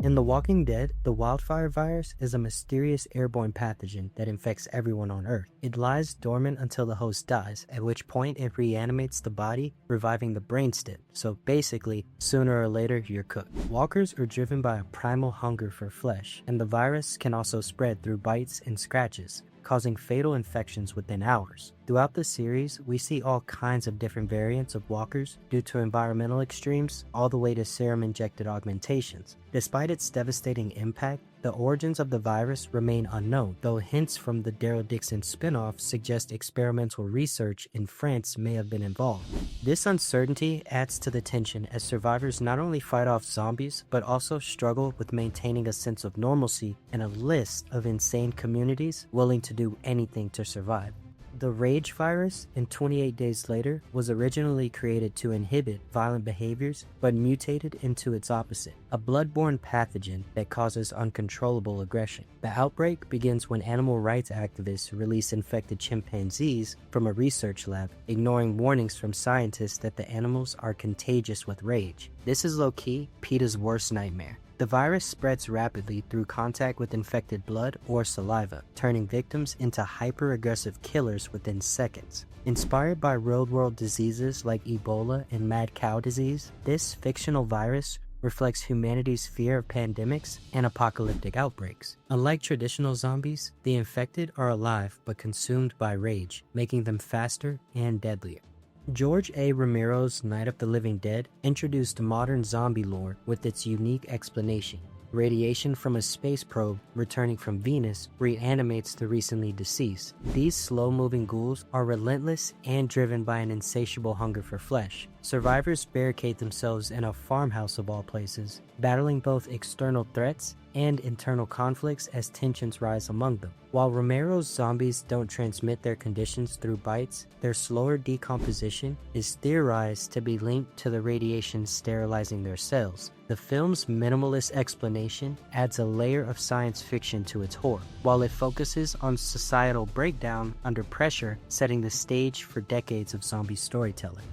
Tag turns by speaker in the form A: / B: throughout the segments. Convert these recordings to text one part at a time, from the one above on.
A: In The Walking Dead, the Wildfire virus is a mysterious airborne pathogen that infects everyone on Earth. It lies dormant until the host dies, at which point it reanimates the body, reviving the brainstem. So basically, sooner or later, you're cooked. Walkers are driven by a primal hunger for flesh, and the virus can also spread through bites and scratches, causing fatal infections within hours. Throughout the series, we see all kinds of different variants of walkers due to environmental extremes, all the way to serum-injected augmentations. Despite its devastating impact, the origins of the virus remain unknown, though hints from the Daryl Dixon spin-off suggest experimental research in France may have been involved. This uncertainty adds to the tension as survivors not only fight off zombies, but also struggle with maintaining a sense of normalcy in a list of insane communities willing to do anything to survive. The Rage virus, in 28 Days Later, was originally created to inhibit violent behaviors, but mutated into its opposite, a blood-borne pathogen that causes uncontrollable aggression. The outbreak begins when animal rights activists release infected chimpanzees from a research lab, ignoring warnings from scientists that the animals are contagious with rage. This is low-key PETA's worst nightmare. The virus spreads rapidly through contact with infected blood or saliva, turning victims into hyper-aggressive killers within seconds. Inspired by real-world diseases like Ebola and mad cow disease, this fictional virus reflects humanity's fear of pandemics and apocalyptic outbreaks. Unlike traditional zombies, the infected are alive but consumed by rage, making them faster and deadlier. George A. Romero's Night of the Living Dead introduced modern zombie lore with its unique explanation. Radiation from a space probe returning from Venus reanimates the recently deceased. These slow-moving ghouls are relentless and driven by an insatiable hunger for flesh. Survivors barricade themselves in a farmhouse of all places, battling both external threats and internal conflicts as tensions rise among them. While Romero's zombies don't transmit their conditions through bites, their slower decomposition is theorized to be linked to the radiation sterilizing their cells. The film's minimalist explanation adds a layer of science fiction to its horror, while it focuses on societal breakdown under pressure, setting the stage for decades of zombie storytelling.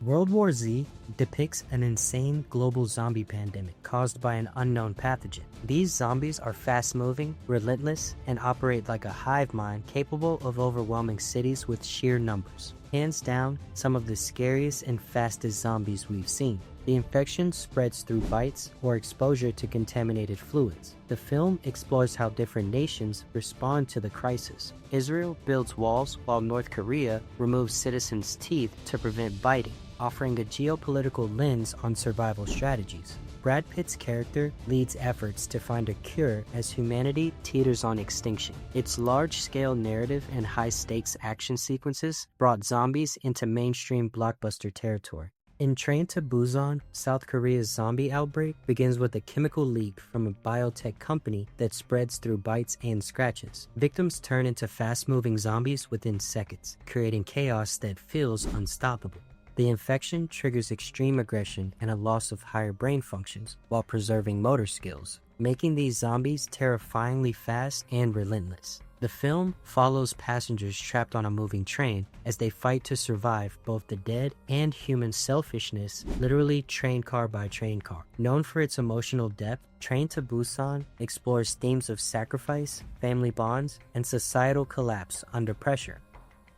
A: World War Z depicts an insane global zombie pandemic caused by an unknown pathogen. These zombies are fast-moving, relentless, and operate like a hive mind capable of overwhelming cities with sheer numbers. Hands down, some of the scariest and fastest zombies we've seen. The infection spreads through bites or exposure to contaminated fluids. The film explores how different nations respond to the crisis. Israel builds walls while North Korea removes citizens' teeth to prevent biting, offering a geopolitical lens on survival strategies. Brad Pitt's character leads efforts to find a cure as humanity teeters on extinction. Its large-scale narrative and high-stakes action sequences brought zombies into mainstream blockbuster territory. In Train to Busan, South Korea's zombie outbreak begins with a chemical leak from a biotech company that spreads through bites and scratches. Victims turn into fast-moving zombies within seconds, creating chaos that feels unstoppable. The infection triggers extreme aggression and a loss of higher brain functions while preserving motor skills, making these zombies terrifyingly fast and relentless. The film follows passengers trapped on a moving train as they fight to survive both the dead and human selfishness, literally train car by train car. Known for its emotional depth, Train to Busan explores themes of sacrifice, family bonds, and societal collapse under pressure.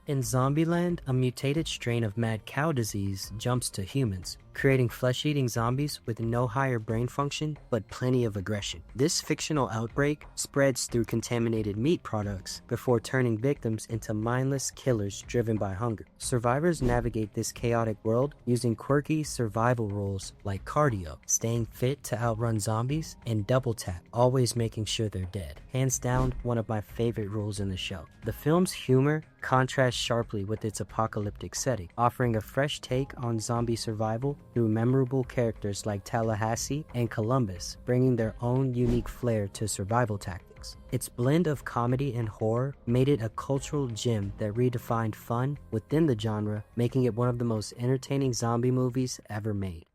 A: In Zombieland, a mutated strain of mad cow disease jumps to humans, creating flesh-eating zombies with no higher brain function but plenty of aggression. This fictional outbreak spreads through contaminated meat products before turning victims into mindless killers driven by hunger. Survivors navigate this chaotic world using quirky survival rules like cardio, staying fit to outrun zombies, and double tap, always making sure they're dead. Hands down, one of my favorite rules in the show. The film's humor contrasts sharply with its apocalyptic setting, offering a fresh take on zombie survival through memorable characters like Tallahassee and Columbus, bringing their own unique flair to survival tactics. Its blend of comedy and horror made it a cultural gem that redefined fun within the genre, making it one of the most entertaining zombie movies ever made.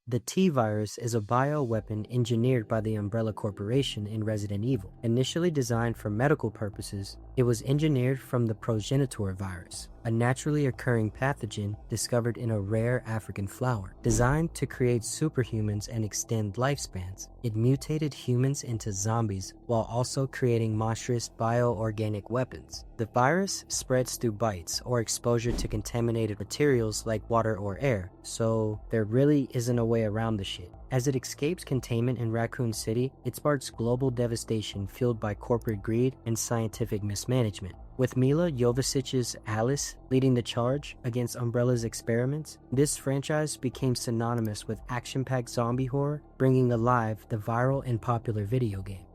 A: The T-Virus is a bioweapon engineered by the Umbrella Corporation in Resident Evil. Initially designed for medical purposes, it was engineered from the progenitor virus, a naturally occurring pathogen discovered in a rare African flower. Designed to create superhumans and extend lifespans, it mutated humans into zombies while also creating monstrous bioorganic weapons. The virus spreads through bites or exposure to contaminated materials like water or air, so there really isn't a way around the shit. As it escapes containment in Raccoon City, it sparks global devastation fueled by corporate greed and scientific mismanagement. With Mila Jovovic's Alice leading the charge against Umbrella's experiments, this franchise became synonymous with action-packed zombie horror, bringing alive the viral and popular video game.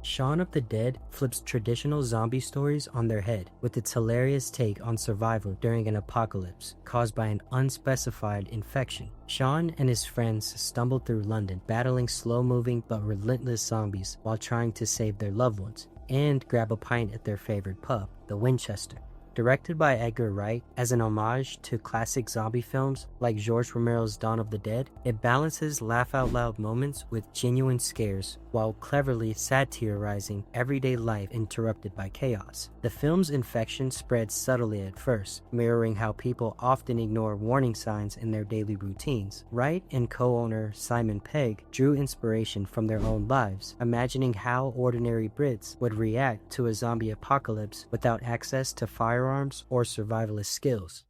A: Shaun of the Dead flips traditional zombie stories on their head with its hilarious take on survival during an apocalypse caused by an unspecified infection. Shaun and his friends stumble through London, battling slow-moving but relentless zombies while trying to save their loved ones and grab a pint at their favorite pub, the Winchester. Directed by Edgar Wright as an homage to classic zombie films like George Romero's Dawn of the Dead, it balances laugh-out-loud moments with genuine scares while cleverly satirizing everyday life interrupted by chaos. The film's infection spreads subtly at first, mirroring how people often ignore warning signs in their daily routines. Wright and co-owner Simon Pegg drew inspiration from their own lives, imagining how ordinary Brits would react to a zombie apocalypse without access to firearms or survivalist skills.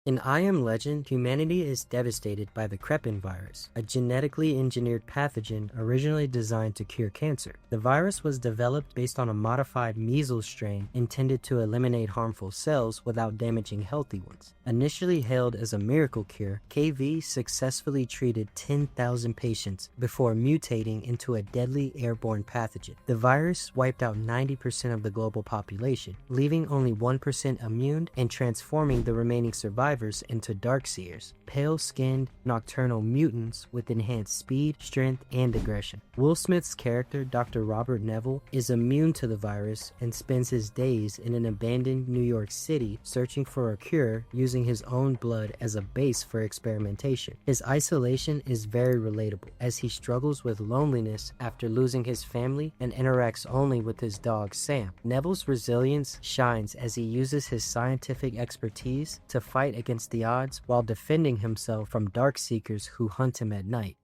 A: In I Am Legend, humanity is devastated by the Crepin virus, a genetically engineered pathogen originally designed to cure cancer. The virus was developed based on a modified measles strain intended to eliminate harmful cells without damaging healthy ones. Initially hailed as a miracle cure, KV successfully treated 10,000 patients before mutating into a deadly airborne pathogen. The virus wiped out 90% of the global population, leaving only 1% immune and transforming the remaining survivors into Darkseers, pale-skinned, nocturnal mutants with enhanced speed, strength, and aggression. Will Smith's character, Dr. Robert Neville, is immune to the virus and spends his days in an abandoned New York City searching for a cure using his own blood as a base for experimentation. His isolation is very relatable, as he struggles with loneliness after losing his family and interacts only with his dog Sam. Neville's resilience shines as he uses his scientific expertise to fight against the odds while defending himself from Darkseekers who hunt him at night.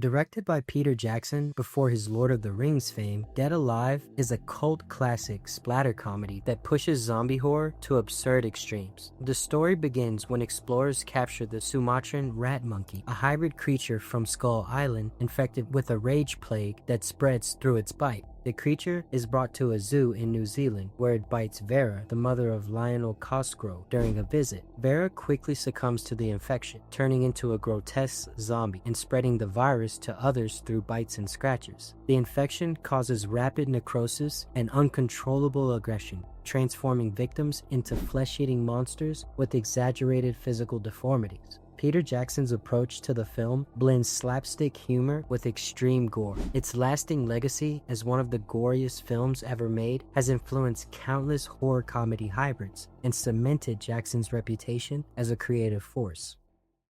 A: Directed by Peter Jackson before his Lord of the Rings fame, Dead Alive is a cult classic splatter comedy that pushes zombie horror to absurd extremes. The story begins when explorers capture the Sumatran rat monkey, a hybrid creature from Skull Island infected with a rage plague that spreads through its bite. The creature is brought to a zoo in New Zealand where it bites Vera, the mother of Lionel Cosgrove, during a visit. Vera quickly succumbs to the infection, turning into a grotesque zombie and spreading the virus to others through bites and scratches. The infection causes rapid necrosis and uncontrollable aggression, transforming victims into flesh-eating monsters with exaggerated physical deformities. Peter Jackson's approach to the film blends slapstick humor with extreme gore. Its lasting legacy as one of the goriest films ever made has influenced countless horror comedy hybrids and cemented Jackson's reputation as a creative force.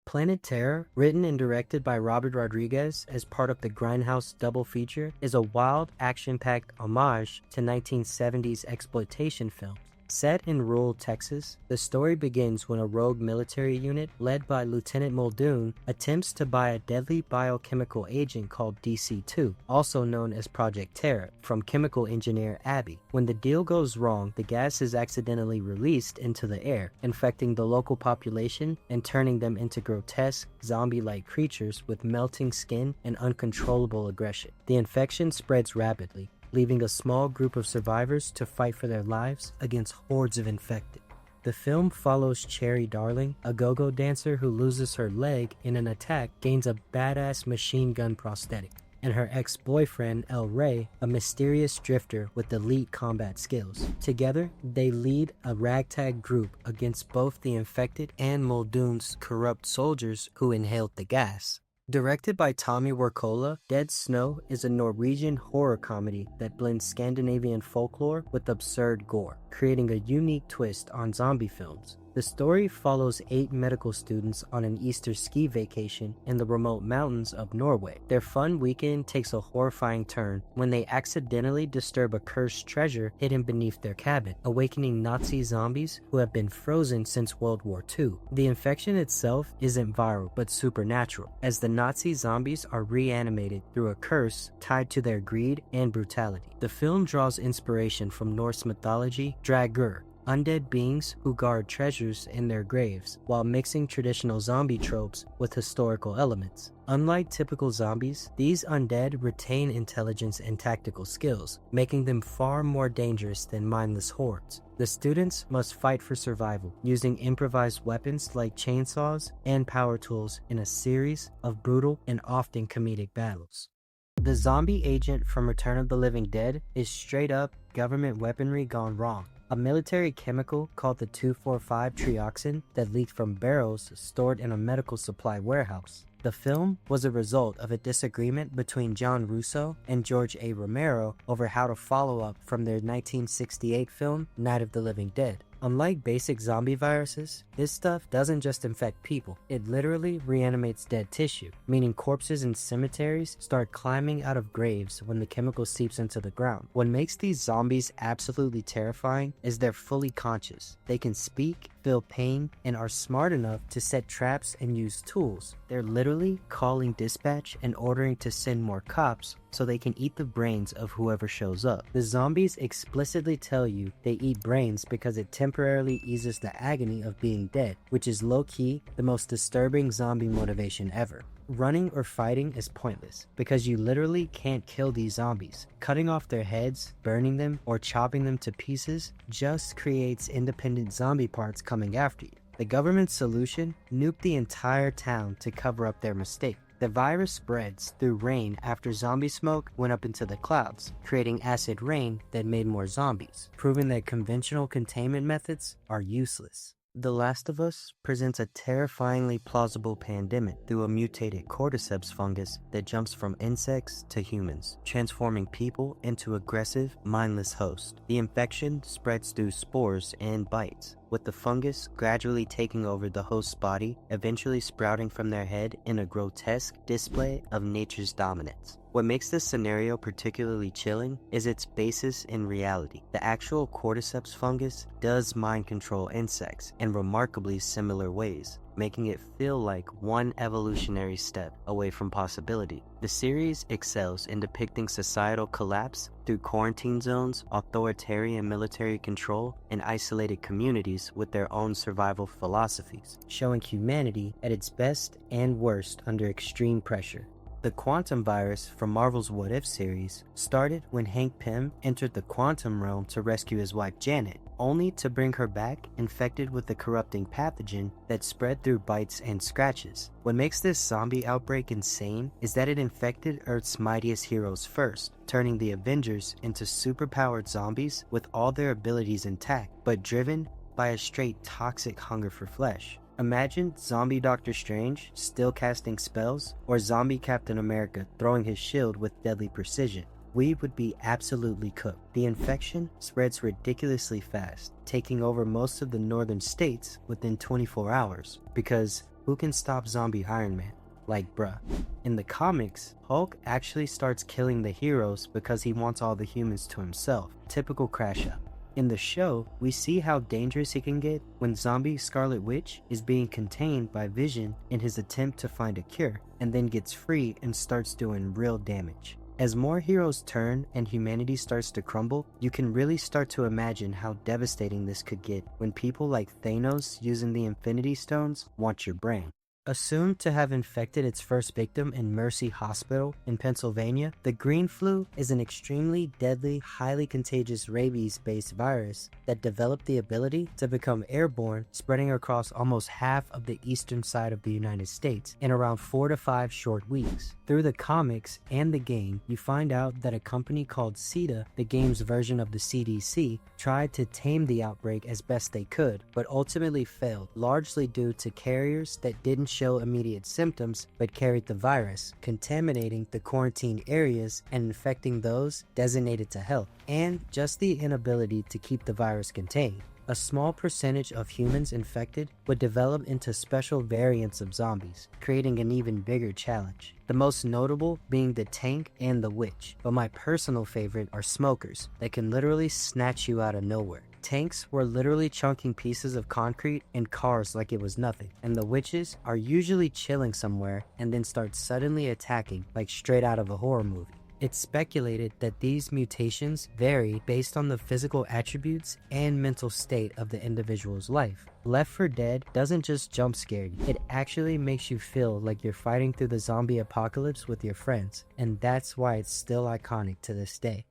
A: Planet Terror, written and directed by Robert Rodriguez as part of the Grindhouse double feature, is a wild, action-packed homage to 1970s exploitation films. Set in rural Texas, the story begins when a rogue military unit led by Lieutenant Muldoon attempts to buy a deadly biochemical agent called DC-2, also known as Project Terra, from chemical engineer Abby. When the deal goes wrong, the gas is accidentally released into the air, infecting the local population and turning them into grotesque, zombie-like creatures with melting skin and uncontrollable aggression. The infection spreads rapidly, leaving a small group of survivors to fight for their lives against hordes of infected. The film follows Cherry Darling, a go-go dancer who loses her leg in an attack, gains a badass machine gun prosthetic, and her ex-boyfriend El Rey, a mysterious drifter with elite combat skills. Together, they lead a ragtag group against both the infected and Muldoon's corrupt soldiers who inhaled the gas. Directed by Tommy Wirkola, Dead Snow is a Norwegian horror comedy that blends Scandinavian folklore with absurd gore, creating a unique twist on zombie films. The story follows 8 medical students on an Easter ski vacation in the remote mountains of Norway. Their fun weekend takes a horrifying turn when they accidentally disturb a cursed treasure hidden beneath their cabin, awakening Nazi zombies who have been frozen since World War II. The infection itself isn't viral but supernatural, as the Nazi zombies are reanimated through a curse tied to their greed and brutality. The film draws inspiration from Norse mythology, Draugr, undead beings who guard treasures in their graves, while mixing traditional zombie tropes with historical elements. Unlike typical zombies, these undead retain intelligence and tactical skills, making them far more dangerous than mindless hordes. The students must fight for survival, using improvised weapons like chainsaws and power tools in a series of brutal and often comedic battles. The zombie agent from Return of the Living Dead is straight up government weaponry gone wrong. A military chemical called the 2,4,5-trioxin that leaked from barrels stored in a medical supply warehouse. The film was a result of a disagreement between John Russo and George A. Romero over how to follow up from their 1968 film Night of the Living Dead. Unlike basic zombie viruses, this stuff doesn't just infect people, it literally reanimates dead tissue, meaning corpses in cemeteries start climbing out of graves when the chemical seeps into the ground. What makes these zombies absolutely terrifying is they're fully conscious. They can speak, feel pain, and are smart enough to set traps and use tools. They're literally calling dispatch and ordering to send more cops so they can eat the brains of whoever shows up. The zombies explicitly tell you they eat brains because it temporarily eases the agony of being dead, which is low-key the most disturbing zombie motivation ever. Running or fighting is pointless because you literally can't kill these zombies. Cutting off their heads, burning them, or chopping them to pieces just creates independent zombie parts coming after you. The government's solution? Nuke the entire town to cover up their mistake. The virus spreads through rain after zombie smoke went up into the clouds, creating acid rain that made more zombies, proving that conventional containment methods are useless. The Last of Us presents a terrifyingly plausible pandemic through a mutated cordyceps fungus that jumps from insects to humans, transforming people into aggressive, mindless hosts. The infection spreads through spores and bites, with the fungus gradually taking over the host's body, eventually sprouting from their head in a grotesque display of nature's dominance. What makes this scenario particularly chilling is its basis in reality. The actual cordyceps fungus does mind control insects in remarkably similar ways, making it feel like one evolutionary step away from possibility. The series excels in depicting societal collapse through quarantine zones, authoritarian military control, and isolated communities with their own survival philosophies, showing humanity at its best and worst under extreme pressure. The quantum virus from Marvel's What If series started when Hank Pym entered the quantum realm to rescue his wife Janet, only to bring her back infected with a corrupting pathogen that spread through bites and scratches. What makes this zombie outbreak insane is that it infected Earth's mightiest heroes first, turning the Avengers into superpowered zombies with all their abilities intact, but driven by a straight toxic hunger for flesh. Imagine zombie Doctor Strange still casting spells, or zombie Captain America throwing his shield with deadly precision. We would be absolutely cooked. The infection spreads ridiculously fast, taking over most of the northern states within 24 hours, because who can stop zombie Iron Man? Like bruh. In the comics, Hulk actually starts killing the heroes because he wants all the humans to himself. Typical crash out. In the show, we see how dangerous he can get when zombie Scarlet Witch is being contained by Vision in his attempt to find a cure, and then gets free and starts doing real damage. As more heroes turn and humanity starts to crumble, you can really start to imagine how devastating this could get when people like Thanos using the Infinity Stones want your brain. Assumed to have infected its first victim in Mercy Hospital in Pennsylvania, the green flu is an extremely deadly, highly contagious rabies-based virus that developed the ability to become airborne, spreading across almost half of the eastern side of the United States in around 4 to 5 short weeks. Through the comics and the game, you find out that a company called CETA, the game's version of the CDC, tried to tame the outbreak as best they could, but ultimately failed, largely due to carriers that didn't show immediate symptoms but carried the virus, contaminating the quarantine areas and infecting those designated to health, and just the inability to keep the virus contained. A small percentage of humans infected would develop into special variants of zombies, creating an even bigger challenge. The most notable being the tank and the witch, but my personal favorite are smokers that can literally snatch you out of nowhere. Tanks were literally chunking pieces of concrete in cars like it was nothing, and the witches are usually chilling somewhere and then start suddenly attacking like straight out of a horror movie. It's speculated that these mutations vary based on the physical attributes and mental state of the individual's life. Left 4 Dead doesn't just jump scare you, it actually makes you feel like you're fighting through the zombie apocalypse with your friends, and that's why it's still iconic to this day.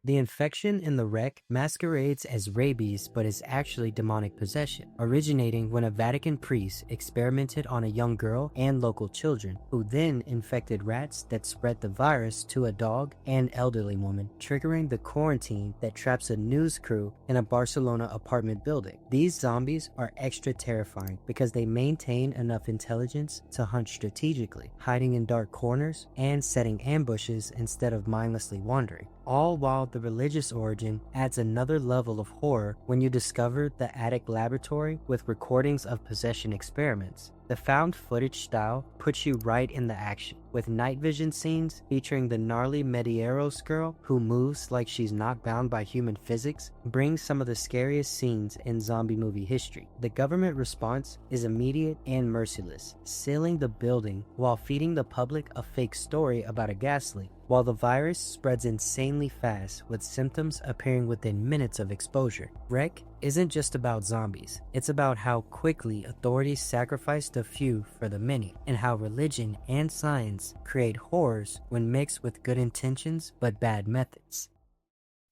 A: The infection in the wreck masquerades as rabies but is actually demonic possession, originating when a Vatican priest experimented on a young girl and local children, who then infected rats that spread the virus to a dog and elderly woman, triggering the quarantine that traps a news crew in a Barcelona apartment building. These zombies are extra terrifying because they maintain enough intelligence to hunt strategically, hiding in dark corners and setting ambushes instead of mindlessly wandering. All while the religious origin adds another level of horror when you discover the attic laboratory with recordings of possession experiments. The found footage style puts you right in the action, with night vision scenes featuring the gnarly Medeiros girl who moves like she's not bound by human physics, brings some of the scariest scenes in zombie movie history. The government response is immediate and merciless, sealing the building while feeding the public a fake story about a gas leak, while the virus spreads insanely fast with symptoms appearing within minutes of exposure. Wreck isn't just about zombies, it's about how quickly authorities sacrifice the few for the many, and how religion and science create horrors when mixed with good intentions but bad methods.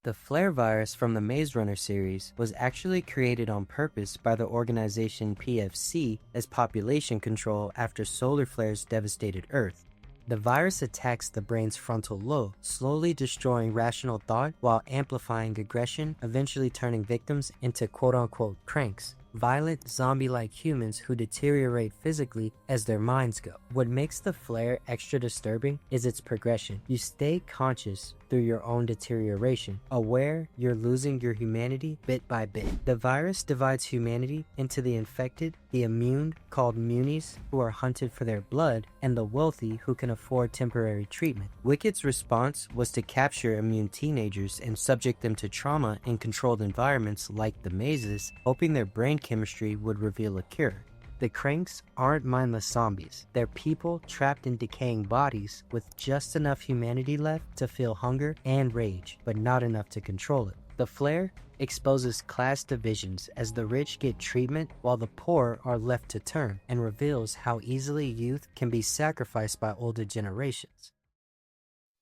A: The flare virus from the Maze Runner series was actually created on purpose by the organization PFC as population control after solar flares devastated Earth. The virus attacks the brain's frontal lobe, slowly destroying rational thought while amplifying aggression, eventually turning victims into quote-unquote cranks, violent zombie-like humans who deteriorate physically as their minds go. What makes the flare extra disturbing is its progression. You stay conscious through your own deterioration, aware you're losing your humanity bit by bit. The virus divides humanity into the infected, the immune, called munies, who are hunted for their blood, and the wealthy who can afford temporary treatment. Wicked's response was to capture immune teenagers and subject them to trauma in controlled environments like the mazes, hoping their brain chemistry would reveal a cure. The cranks aren't mindless zombies. They're people trapped in decaying bodies with just enough humanity left to feel hunger and rage, but not enough to control it. The flare exposes class divisions as the rich get treatment while the poor are left to turn, and reveals how easily youth can be sacrificed by older generations.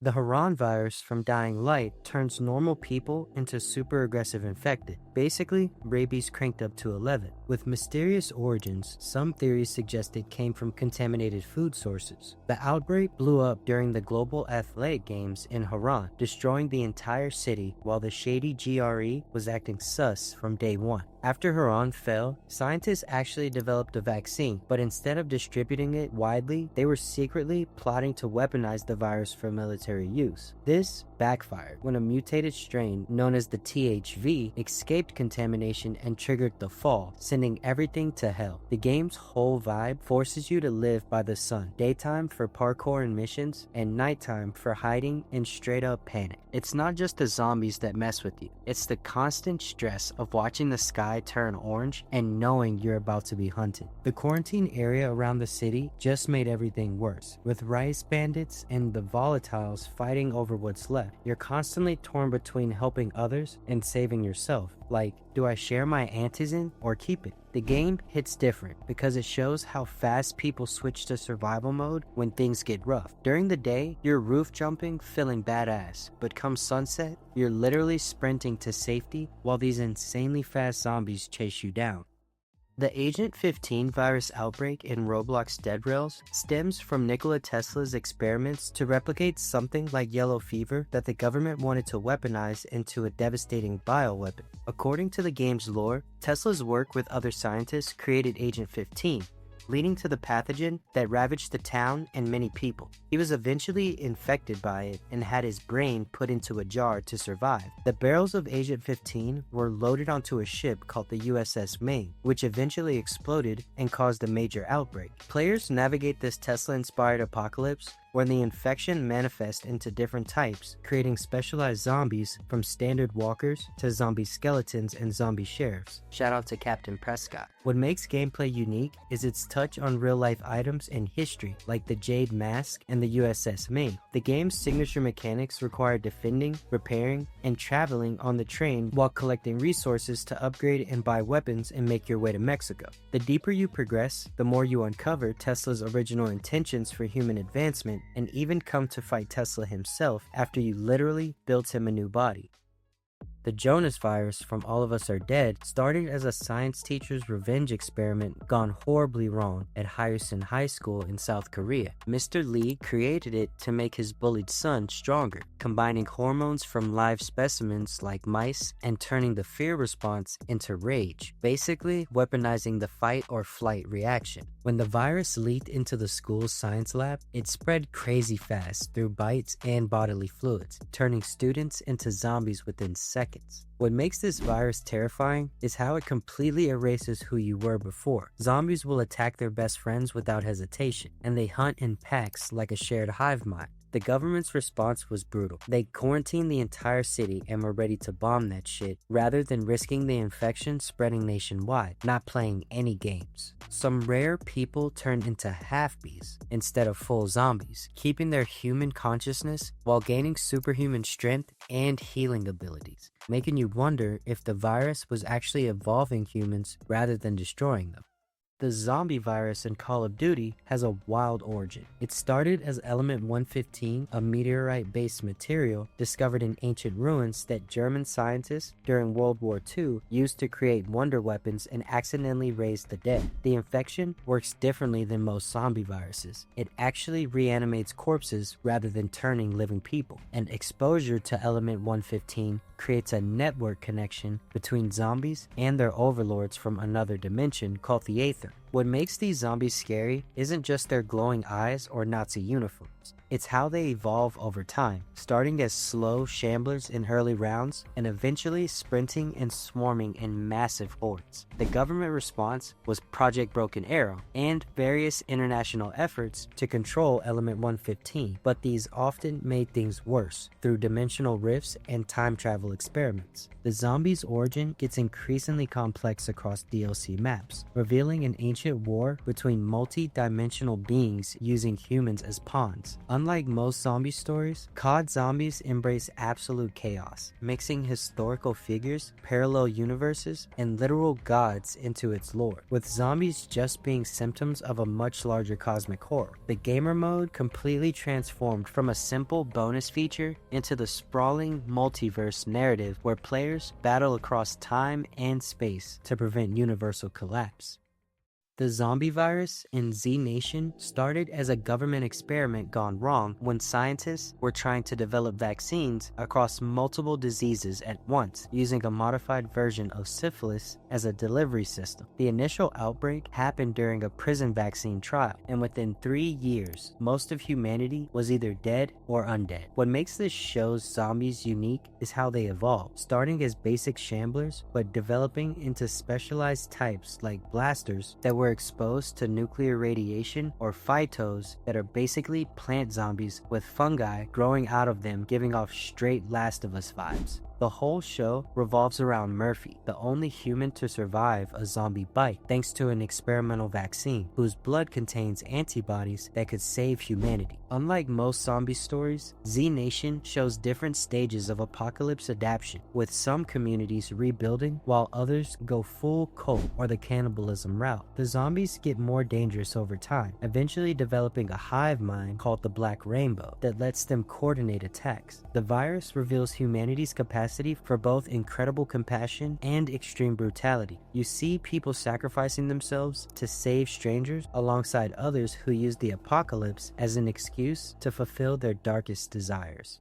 A: The Haron Virus from Dying Light turns normal people into super aggressive infected, basically rabies cranked up to 11. With mysterious origins, some theories suggest it came from contaminated food sources. The outbreak blew up during the Global Athletic Games in Harran, destroying the entire city while the shady GRE was acting sus from day one. After Harran fell, scientists actually developed a vaccine, but instead of distributing it widely, they were secretly plotting to weaponize the virus for military use. This backfired when a mutated strain known as the THV escaped contamination and triggered the fall, sending everything to hell. The game's whole vibe forces you to live by the sun, daytime for parkour and missions, and nighttime for hiding and straight up panic. It's not just the zombies that mess with you, it's the constant stress of watching the sky turn orange and knowing you're about to be hunted. The quarantine area around the city just made everything worse, with rice bandits and the volatiles fighting over what's left. You're constantly torn between helping others and saving yourself. Like, do I share my antizen or keep it? The game hits different because it shows how fast people switch to survival mode when things get rough. During the day, you're roof jumping, feeling badass, but come sunset, you're literally sprinting to safety while these insanely fast zombies chase you down. The Agent 15 virus outbreak in Roblox Dead Rails stems from Nikola Tesla's experiments to replicate something like yellow fever that the government wanted to weaponize into a devastating bioweapon. According to the game's lore, Tesla's work with other scientists created Agent 15, leading to the pathogen that ravaged the town and many people. He was eventually infected by it and had his brain put into a jar to survive. The barrels of Agent 15 were loaded onto a ship called the USS Maine, which eventually exploded and caused a major outbreak. Players navigate this Tesla-inspired apocalypse when the infection manifests into different types, creating specialized zombies from standard walkers to zombie skeletons and zombie sheriffs. Shout out to Captain Prescott. What makes gameplay unique is its touch on real-life items and history, like the Jade Mask and the USS Maine. The game's signature mechanics require defending, repairing, and traveling on the train while collecting resources to upgrade and buy weapons and make your way to Mexico. The deeper you progress, the more you uncover Tesla's original intentions for human advancement, and even come to fight Tesla himself after you literally built him a new body. The Jonas Virus from All of Us Are Dead started as a science teacher's revenge experiment gone horribly wrong at Harran High School in South Korea. Mr. Lee created it to make his bullied son stronger, combining hormones from live specimens like mice and turning the fear response into rage, basically weaponizing the fight or flight reaction. When the virus leaked into the school's science lab, it spread crazy fast through bites and bodily fluids, turning students into zombies within seconds. What makes this virus terrifying is how it completely erases who you were before. Zombies will attack their best friends without hesitation, and they hunt in packs like a shared hive mind. The government's response was brutal. They quarantined the entire city and were ready to bomb that shit rather than risking the infection spreading nationwide, not playing any games. Some rare people turned into half-bees instead of full zombies, keeping their human consciousness while gaining superhuman strength and healing abilities, making you wonder if the virus was actually evolving humans rather than destroying them. The zombie virus in Call of Duty has a wild origin. It started as Element 115, a meteorite-based material discovered in ancient ruins that German scientists during World War II used to create wonder weapons and accidentally raise the dead. The infection works differently than most zombie viruses. It actually reanimates corpses rather than turning living people, and exposure to Element 115 creates a network connection between zombies and their overlords from another dimension called the Aether. What makes these zombies scary isn't just their glowing eyes or Nazi uniforms. It's how they evolve over time, starting as slow shamblers in early rounds and eventually sprinting and swarming in massive hordes. The government response was Project Broken Arrow and various international efforts to control Element 115, but these often made things worse through dimensional rifts and time travel experiments. The zombies' origin gets increasingly complex across DLC maps, revealing an ancient war between multi-dimensional beings using humans as pawns. Unlike most zombie stories, COD Zombies embrace absolute chaos, mixing historical figures, parallel universes, and literal gods into its lore, with zombies just being symptoms of a much larger cosmic horror. The gamer mode completely transformed from a simple bonus feature into the sprawling multiverse narrative where players battle across time and space to prevent universal collapse. The zombie virus in Z Nation started as a government experiment gone wrong when scientists were trying to develop vaccines across multiple diseases at once using a modified version of syphilis as a delivery system. The initial outbreak happened during a prison vaccine trial, and within 3 years, most of humanity was either dead or undead. What makes this show's zombies unique is how they evolve, starting as basic shamblers but developing into specialized types like blasters that were exposed to nuclear radiation, or phytos that are basically plant zombies with fungi growing out of them, giving off straight Last of Us vibes. The whole show revolves around Murphy, the only human to survive a zombie bite thanks to an experimental vaccine whose blood contains antibodies that could save humanity. Unlike most zombie stories, Z Nation shows different stages of apocalypse adaptation, with some communities rebuilding while others go full cult or the cannibalism route. The zombies get more dangerous over time, eventually developing a hive mind called the Black Rainbow that lets them coordinate attacks. The virus reveals humanity's capacity for both incredible compassion and extreme brutality. You see people sacrificing themselves to save strangers alongside others who use the apocalypse as an excuse to fulfill their darkest desires.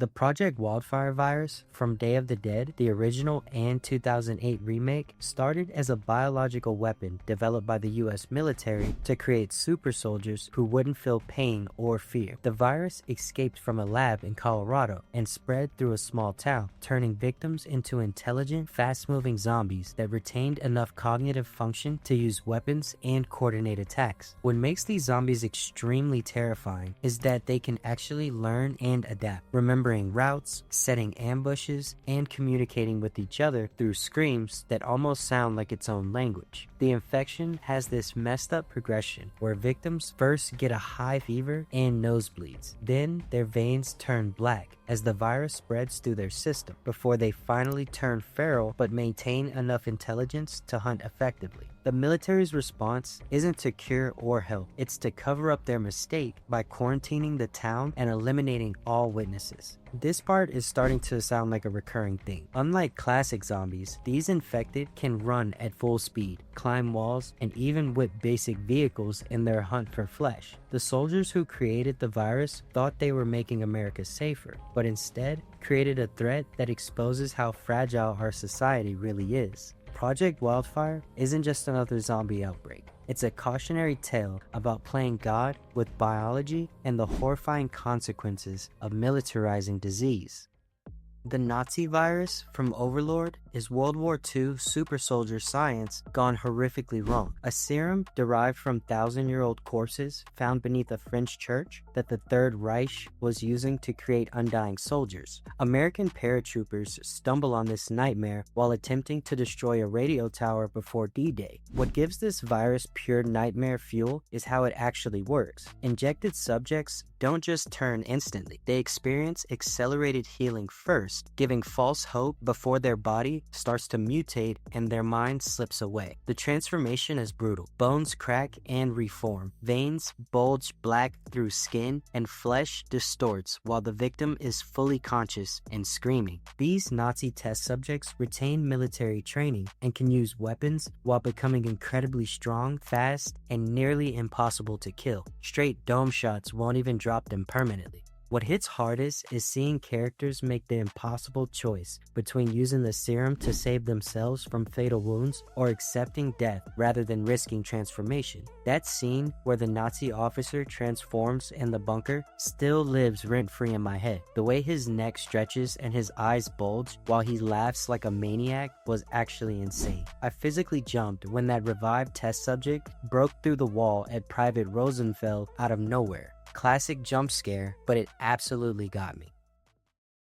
A: The Project Wildfire virus from Day of the Dead, the original and 2008 remake, started as a biological weapon developed by the US military to create super soldiers who wouldn't feel pain or fear. The virus escaped from a lab in Colorado and spread through a small town, turning victims into intelligent, fast-moving zombies that retained enough cognitive function to use weapons and coordinate attacks. What makes these zombies extremely terrifying is that they can actually learn and adapt, remembering routes, setting ambushes, and communicating with each other through screams that almost sound like its own language. The infection has this messed up progression where victims first get a high fever and nosebleeds. Then their veins turn black as the virus spreads through their system before they finally turn feral but maintain enough intelligence to hunt effectively. The military's response isn't to cure or help, it's to cover up their mistake by quarantining the town and eliminating all witnesses. This part is starting to sound like a recurring thing. Unlike classic zombies, these infected can run at full speed, climb walls, and even whip basic vehicles in their hunt for flesh. The soldiers who created the virus thought they were making America safer, but instead created a threat that exposes how fragile our society really is. Project Wildfire isn't just another zombie outbreak. It's a cautionary tale about playing God with biology and the horrifying consequences of militarizing disease. The Nazi virus from Overlord is World War II super soldier science gone horrifically wrong. A serum derived from 1,000-year-old corpses found beneath a French church that the Third Reich was using to create undying soldiers. American paratroopers stumble on this nightmare while attempting to destroy a radio tower before D-Day. What gives this virus pure nightmare fuel is how it actually works. Injected subjects don't just turn instantly. They experience accelerated healing first, giving false hope before their body starts to mutate and their mind slips away. The transformation is brutal. Bones crack and reform. Veins bulge black through skin, and flesh distorts while the victim is fully conscious and screaming. These Nazi test subjects retain military training and can use weapons while becoming incredibly strong, fast, and nearly impossible to kill. Straight dome shots won't even drop them permanently. What hits hardest is seeing characters make the impossible choice between using the serum to save themselves from fatal wounds or accepting death rather than risking transformation. That scene where the Nazi officer transforms in the bunker still lives rent-free in my head. The way his neck stretches and his eyes bulge while he laughs like a maniac was actually insane. I physically jumped when that revived test subject broke through the wall at Private Rosenfeld out of nowhere. Classic jump scare, but it absolutely got me.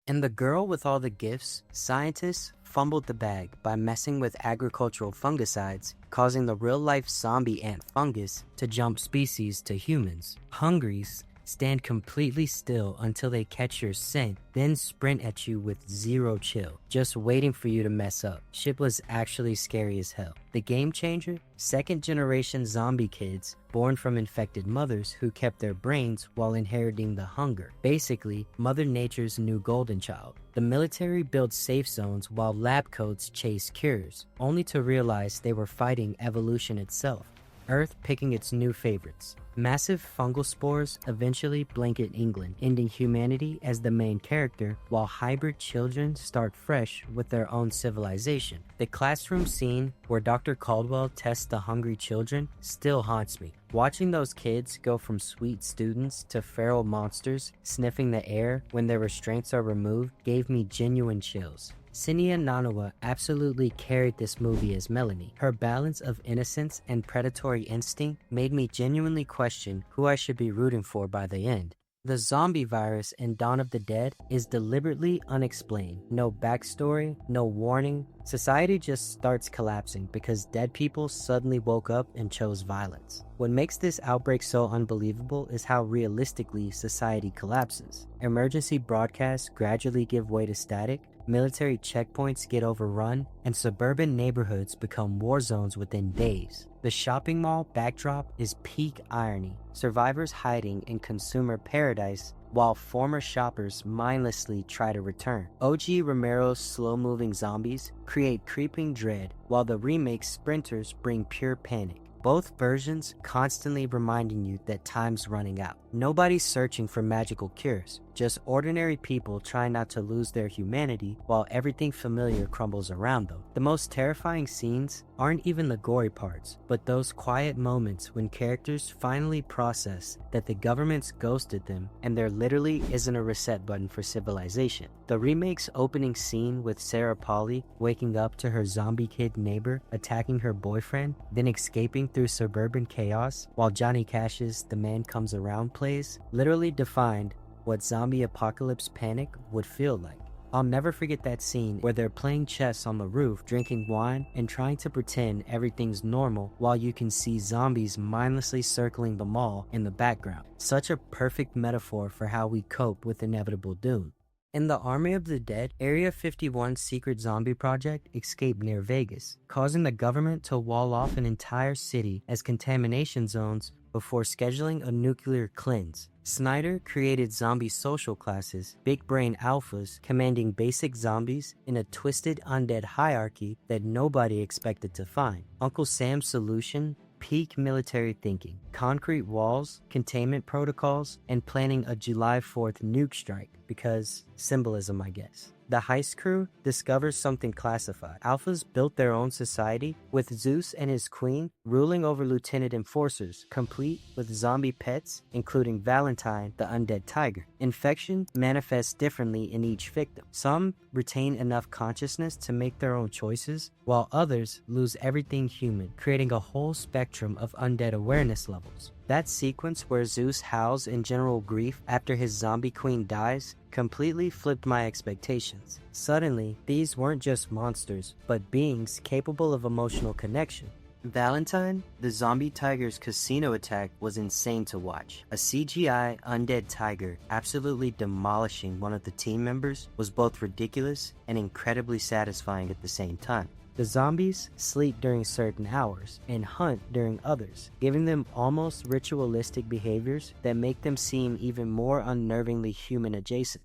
A: In The Girl with All the Gifts, scientists fumbled the bag by messing with agricultural fungicides, causing the real-life zombie ant fungus to jump species to humans. Hungries stand completely still until they catch your scent, then sprint at you with zero chill, just waiting for you to mess up. Shit was actually scary as hell. The game changer? Second-generation zombie kids born from infected mothers who kept their brains while inheriting the hunger. Basically, Mother Nature's new golden child. The military built safe zones while lab coats chased cures, only to realize they were fighting evolution itself. Earth picking its new favorites. Massive fungal spores eventually blanket England, ending humanity as the main character, while hybrid children start fresh with their own civilization. The classroom scene where Dr. Caldwell tests the hungry children still haunts me. Watching those kids go from sweet students to feral monsters sniffing the air when their restraints are removed gave me genuine chills. Sinia Nanawa absolutely carried this movie as Melanie. Her balance of innocence and predatory instinct made me genuinely question who I should be rooting for by the end. The zombie virus in Dawn of the Dead is deliberately unexplained. No backstory, no warning. Society just starts collapsing because dead people suddenly woke up and chose violence. What makes this outbreak so unbelievable is how realistically society collapses. Emergency broadcasts gradually give way to static, military checkpoints get overrun, and suburban neighborhoods become war zones within days. The shopping mall backdrop is peak irony. Survivors hiding in consumer paradise while former shoppers mindlessly try to return. OG Romero's slow-moving zombies create creeping dread, while the remake sprinters bring pure panic. Both versions constantly reminding you that time's running out. Nobody's searching for magical cures. just ordinary people trying not to lose their humanity while everything familiar crumbles around them. The most terrifying scenes aren't even the gory parts, but those quiet moments when characters finally process that the government's ghosted them and there literally isn't a reset button for civilization. The remake's opening scene with Sarah Polley waking up to her zombie kid neighbor attacking her boyfriend, then escaping through suburban chaos while Johnny Cash's The Man Comes Around plays, literally defined what zombie apocalypse panic would feel like. I'll never forget that scene where they're playing chess on the roof, drinking wine, and trying to pretend everything's normal while you can see zombies mindlessly circling the mall in the background. Such a perfect metaphor for how we cope with inevitable doom. In the Army of the Dead, Area 51's secret zombie project escaped near Vegas, causing the government to wall off an entire city as contamination zones before scheduling a nuclear cleanse. Snyder created zombie social classes, big brain alphas commanding basic zombies in a twisted undead hierarchy that nobody expected to find. Uncle Sam's solution? Peak military thinking, concrete walls, containment protocols, and planning a July 4th nuke strike because symbolism, I guess. The heist crew discovers something classified. Alphas built their own society, with Zeus and his queen ruling over lieutenant enforcers, complete with zombie pets, including Valentine, the undead tiger. Infection manifests differently in each victim. Some retain enough consciousness to make their own choices, while others lose everything human, creating a whole spectrum of undead awareness levels. That sequence where Zeus howls in general grief after his zombie queen dies completely flipped my expectations. Suddenly, these weren't just monsters, but beings capable of emotional connection. Valentine, the zombie tiger's casino attack was insane to watch. A CGI undead tiger absolutely demolishing one of the team members was both ridiculous and incredibly satisfying at the same time. The zombies sleep during certain hours and hunt during others, giving them almost ritualistic behaviors that make them seem even more unnervingly human adjacent.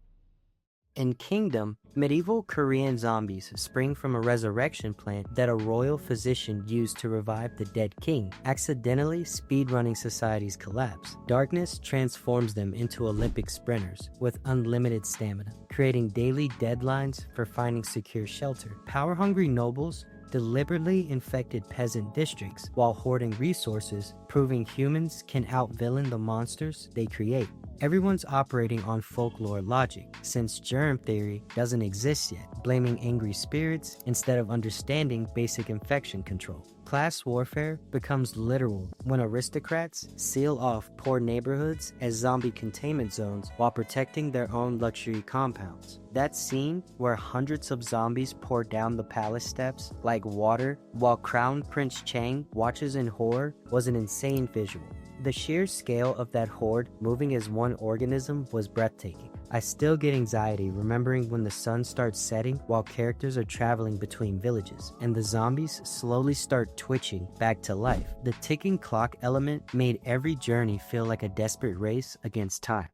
A: In Kingdom, medieval Korean zombies spring from a resurrection plant that a royal physician used to revive the dead king, accidentally speedrunning society's collapse. Darkness transforms them into Olympic sprinters with unlimited stamina, creating daily deadlines for finding secure shelter. Power-hungry nobles deliberately infected peasant districts while hoarding resources, proving humans can out-villain the monsters they create. Everyone's operating on folklore logic, since germ theory doesn't exist yet, blaming angry spirits instead of understanding basic infection control. Class warfare becomes literal when aristocrats seal off poor neighborhoods as zombie containment zones while protecting their own luxury compounds. That scene where hundreds of zombies pour down the palace steps like water while Crown Prince Chang watches in horror was an insane visual. The sheer scale of that horde moving as one organism was breathtaking. I still get anxiety remembering when the sun starts setting while characters are traveling between villages, and the zombies slowly start twitching back to life. The ticking clock element made every journey feel like a desperate race against time.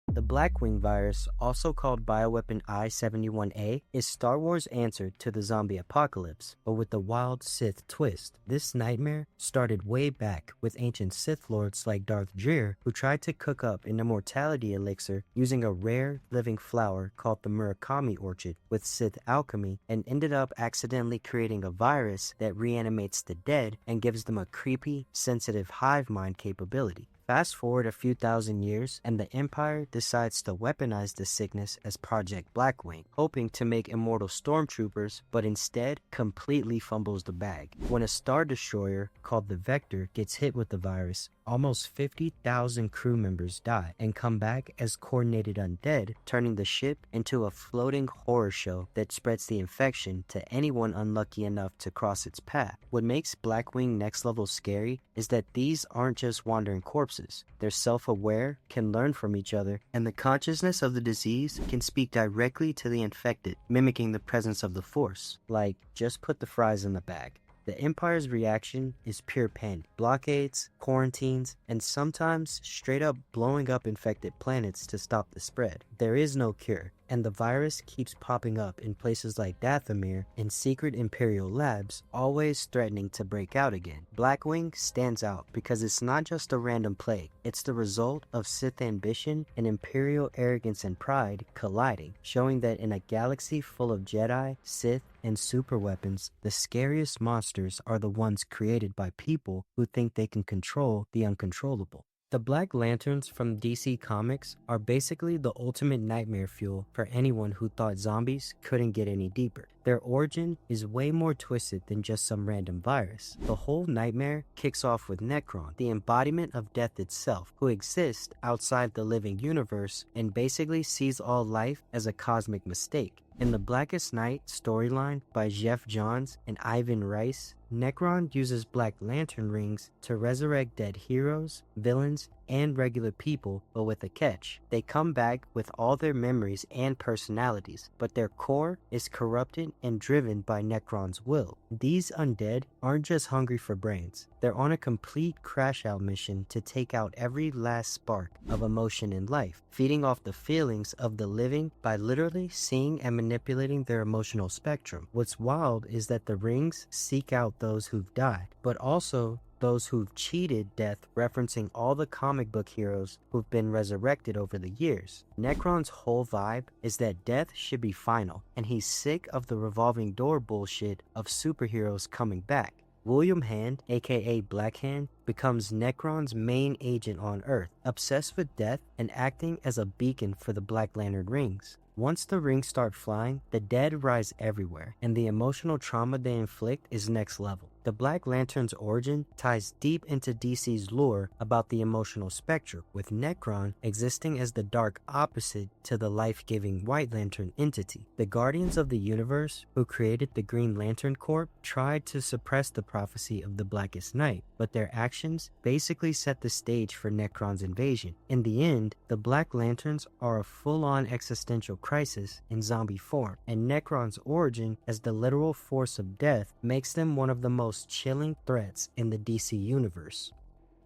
A: The Blackwing virus, also called bioweapon I-71A, is Star Wars' answer to the zombie apocalypse, but with a wild Sith twist. This nightmare started way back with ancient Sith lords like Darth Dreer, who tried to cook up an immortality elixir using a rare living flower called the Murakami Orchid with Sith alchemy, and ended up accidentally creating a virus that reanimates the dead and gives them a creepy, sensitive hive mind capability. Fast forward a few thousand years, and the Empire decides to weaponize the sickness as Project Blackwing, hoping to make immortal stormtroopers, but instead completely fumbles the bag. When a Star Destroyer called the Vector gets hit with the virus, almost 50,000 crew members die and come back as coordinated undead, turning the ship into a floating horror show that spreads the infection to anyone unlucky enough to cross its path. What makes Blackwing next level scary is that these aren't just wandering corpses. They're self-aware, can learn from each other, and the consciousness of the disease can speak directly to the infected, mimicking the presence of the Force. Like, just put the fries in the bag. The Empire's reaction is pure panic. Blockades, quarantines, and sometimes straight up blowing up infected planets to stop the spread. there is no cure, and the virus keeps popping up in places like Dathomir and secret Imperial labs, always threatening to break out again. Blackwing stands out because it's not just a random plague, it's the result of Sith ambition and Imperial arrogance and pride colliding, showing that in a galaxy full of Jedi, Sith, and superweapons, the scariest monsters are the ones created by people who think they can control the uncontrollable. The Black Lanterns from DC Comics are basically the ultimate nightmare fuel for anyone who thought zombies couldn't get any deeper. Their origin is way more twisted than just some random virus. The whole nightmare kicks off with Necron, the embodiment of death itself, who exists outside the living universe and basically sees all life as a cosmic mistake. In the Blackest Night storyline by Jeff Johns and Ivan Rice, Necron uses Black Lantern rings to resurrect dead heroes, villains, and regular people, but with a catch. They come back with all their memories and personalities, but their core is corrupted and driven by Necron's will. These undead aren't just hungry for brains. They're on a complete crash-out mission to take out every last spark of emotion in life, feeding off the feelings of the living by literally seeing and manipulating their emotional spectrum. What's wild is that the rings seek out those who've died, but also those who've cheated death, referencing all the comic book heroes who've been resurrected over the years. Necron's whole vibe is that death should be final, and he's sick of the revolving door bullshit of superheroes coming back. William Hand, aka Black Hand, becomes Necron's main agent on Earth, obsessed with death and acting as a beacon for the Black Lantern rings. Once the rings start flying, the dead rise everywhere, and the emotional trauma they inflict is next level. The Black Lantern's origin ties deep into DC's lore about the emotional spectrum, with Necron existing as the dark opposite to the life-giving White Lantern entity. The Guardians of the Universe, who created the Green Lantern Corps, tried to suppress the prophecy of the Blackest Night, but their actions basically set the stage for Necron's invasion. In the end, the Black Lanterns are a full-on existential crisis in zombie form, and Necron's origin as the literal force of death makes them one of the most chilling threats in the DC universe.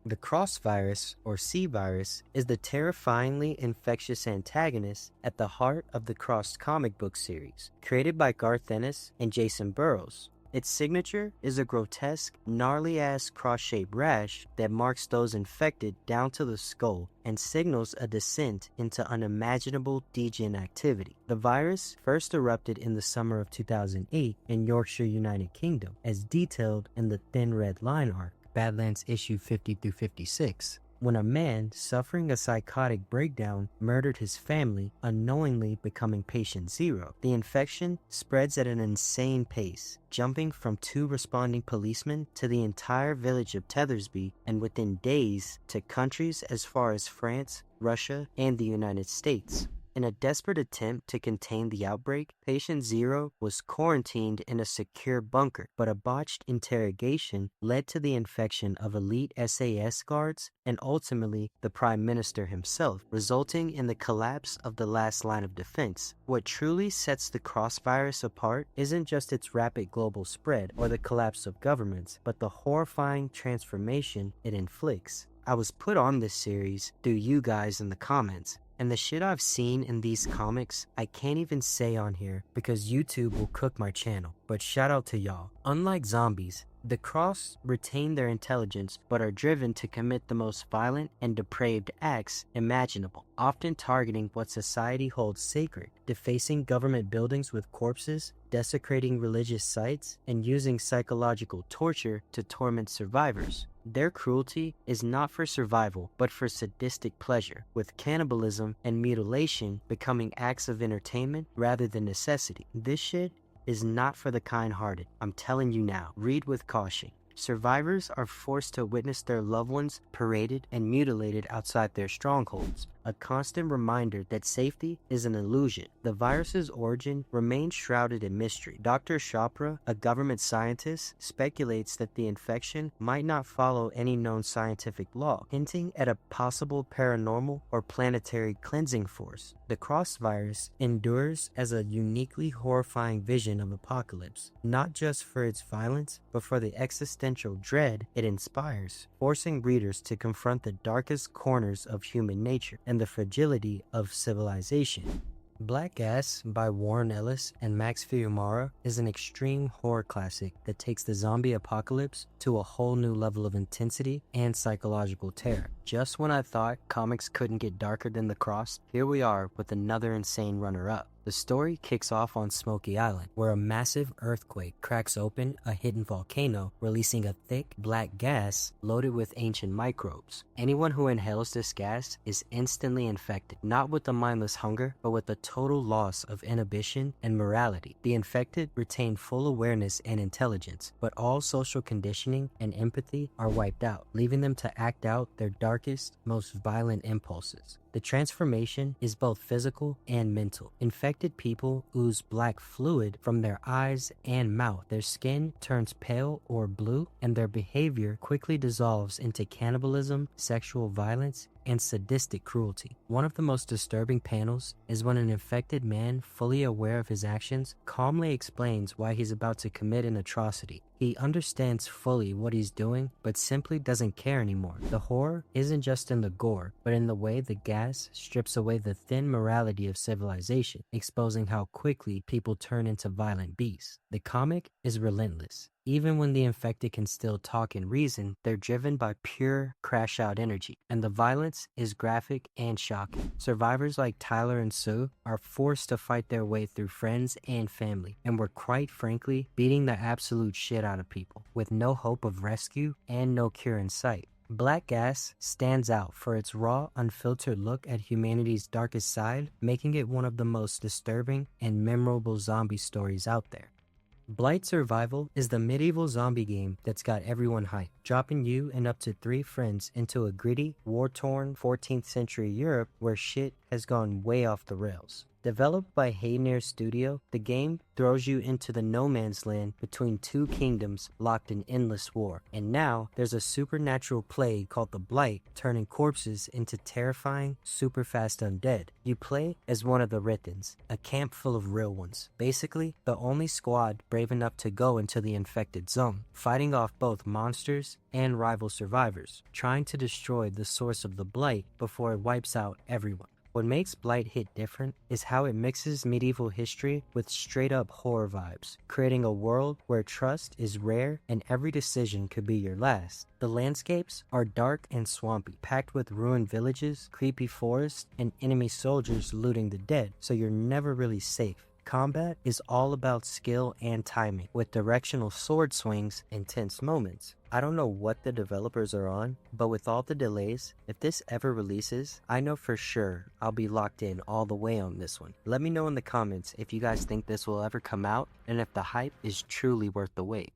A: The Cross Virus, or C Virus, is the terrifyingly infectious antagonist at the heart of the Crossed comic book series, created by Garth Ennis and Jason Burrows. Its signature is a grotesque, gnarly-ass cross-shaped rash that marks those infected down to the skull and signals a descent into unimaginable degen activity. The virus first erupted in the summer of 2008 in Yorkshire, United Kingdom, as detailed in the Thin Red Line arc, Badlands issue 50-56. When a man suffering a psychotic breakdown murdered his family, unknowingly becoming patient zero. The infection spreads at an insane pace, jumping from 2 responding policemen to the entire village of Tethersby, and within days to countries as far as France, Russia, and the United States. In a desperate attempt to contain the outbreak, Patient Zero was quarantined in a secure bunker, but a botched interrogation led to the infection of elite SAS guards and ultimately the Prime Minister himself, resulting in the collapse of the last line of defense. What truly sets the Cross Virus apart isn't just its rapid global spread or the collapse of governments, but the horrifying transformation it inflicts. I was put on this series through you guys in the comments, and the shit I've seen in these comics, I can't even say on here because YouTube will cook my channel. But shout out to y'all. Unlike zombies, the Cross retain their intelligence but are driven to commit the most violent and depraved acts imaginable, often targeting what society holds sacred, defacing government buildings with corpses, desecrating religious sites, and using psychological torture to torment survivors. Their cruelty is not for survival, but for sadistic pleasure, with cannibalism and mutilation becoming acts of entertainment rather than necessity. This shit is not for the kind-hearted. I'm telling you now, read with caution. Survivors are forced to witness their loved ones paraded and mutilated outside their strongholds, a constant reminder that safety is an illusion. The virus's origin remains shrouded in mystery. Dr. Chopra, a government scientist, speculates that the infection might not follow any known scientific law, hinting at a possible paranormal or planetary cleansing force. The Cross Virus endures as a uniquely horrifying vision of apocalypse, not just for its violence, but for the existential dread it inspires, forcing readers to confront the darkest corners of human nature. and the fragility of civilization. Black Gas by Warren Ellis and Max Fiumara is an extreme horror classic that takes the zombie apocalypse to a whole new level of intensity and psychological terror. Just when I thought comics couldn't get darker than The Cross, here we are with another insane runner-up. The story kicks off on Smoky Island, where a massive earthquake cracks open a hidden volcano, releasing a thick, black gas loaded with ancient microbes. Anyone who inhales this gas is instantly infected, not with a mindless hunger, but with a total loss of inhibition and morality. The infected retain full awareness and intelligence, but all social conditioning and empathy are wiped out, leaving them to act out their darkest, most violent impulses. The transformation is both physical and mental. Infected people ooze black fluid from their eyes and mouth. Their skin turns pale or blue, and their behavior quickly dissolves into cannibalism, sexual violence, and sadistic cruelty. One of the most disturbing panels is when an infected man, fully aware of his actions, calmly explains why he's about to commit an atrocity. He understands fully what he's doing, but simply doesn't care anymore. The horror isn't just in the gore, but in the way the gas strips away the thin morality of civilization, exposing how quickly people turn into violent beasts. The comic is relentless. Even when the infected can still talk and reason, they're driven by pure crash-out energy, and the violence is graphic and shocking. Survivors like Tyler and Sue are forced to fight their way through friends and family, and we're quite frankly beating the absolute shit out of people, with no hope of rescue and no cure in sight. Black Gas stands out for its raw, unfiltered look at humanity's darkest side, making it one of the most disturbing and memorable zombie stories out there. Blight Survival is the medieval zombie game that's got everyone hyped, dropping you and up to 3 friends into a gritty, war-torn 14th century Europe where shit has gone way off the rails. Developed by Hayner Studio, the game throws you into the no man's land between 2 kingdoms locked in endless war. And now, there's a supernatural plague called the Blight, turning corpses into terrifying, super fast undead. You play as one of the Rithans, a camp full of real ones. Basically, the only squad brave enough to go into the infected zone, fighting off both monsters and rival survivors, trying to destroy the source of the Blight before it wipes out everyone. What makes Blight Hit different is how it mixes medieval history with straight-up horror vibes, creating a world where trust is rare and every decision could be your last. The landscapes are dark and swampy, packed with ruined villages, creepy forests, and enemy soldiers looting the dead, so you're never really safe. Combat is all about skill and timing, with directional sword swings and tense moments. I don't know what the developers are on, but with all the delays, if this ever releases, I know for sure I'll be locked in all the way on this one. Let me know in the comments if you guys think this will ever come out, and if the hype is truly worth the wait.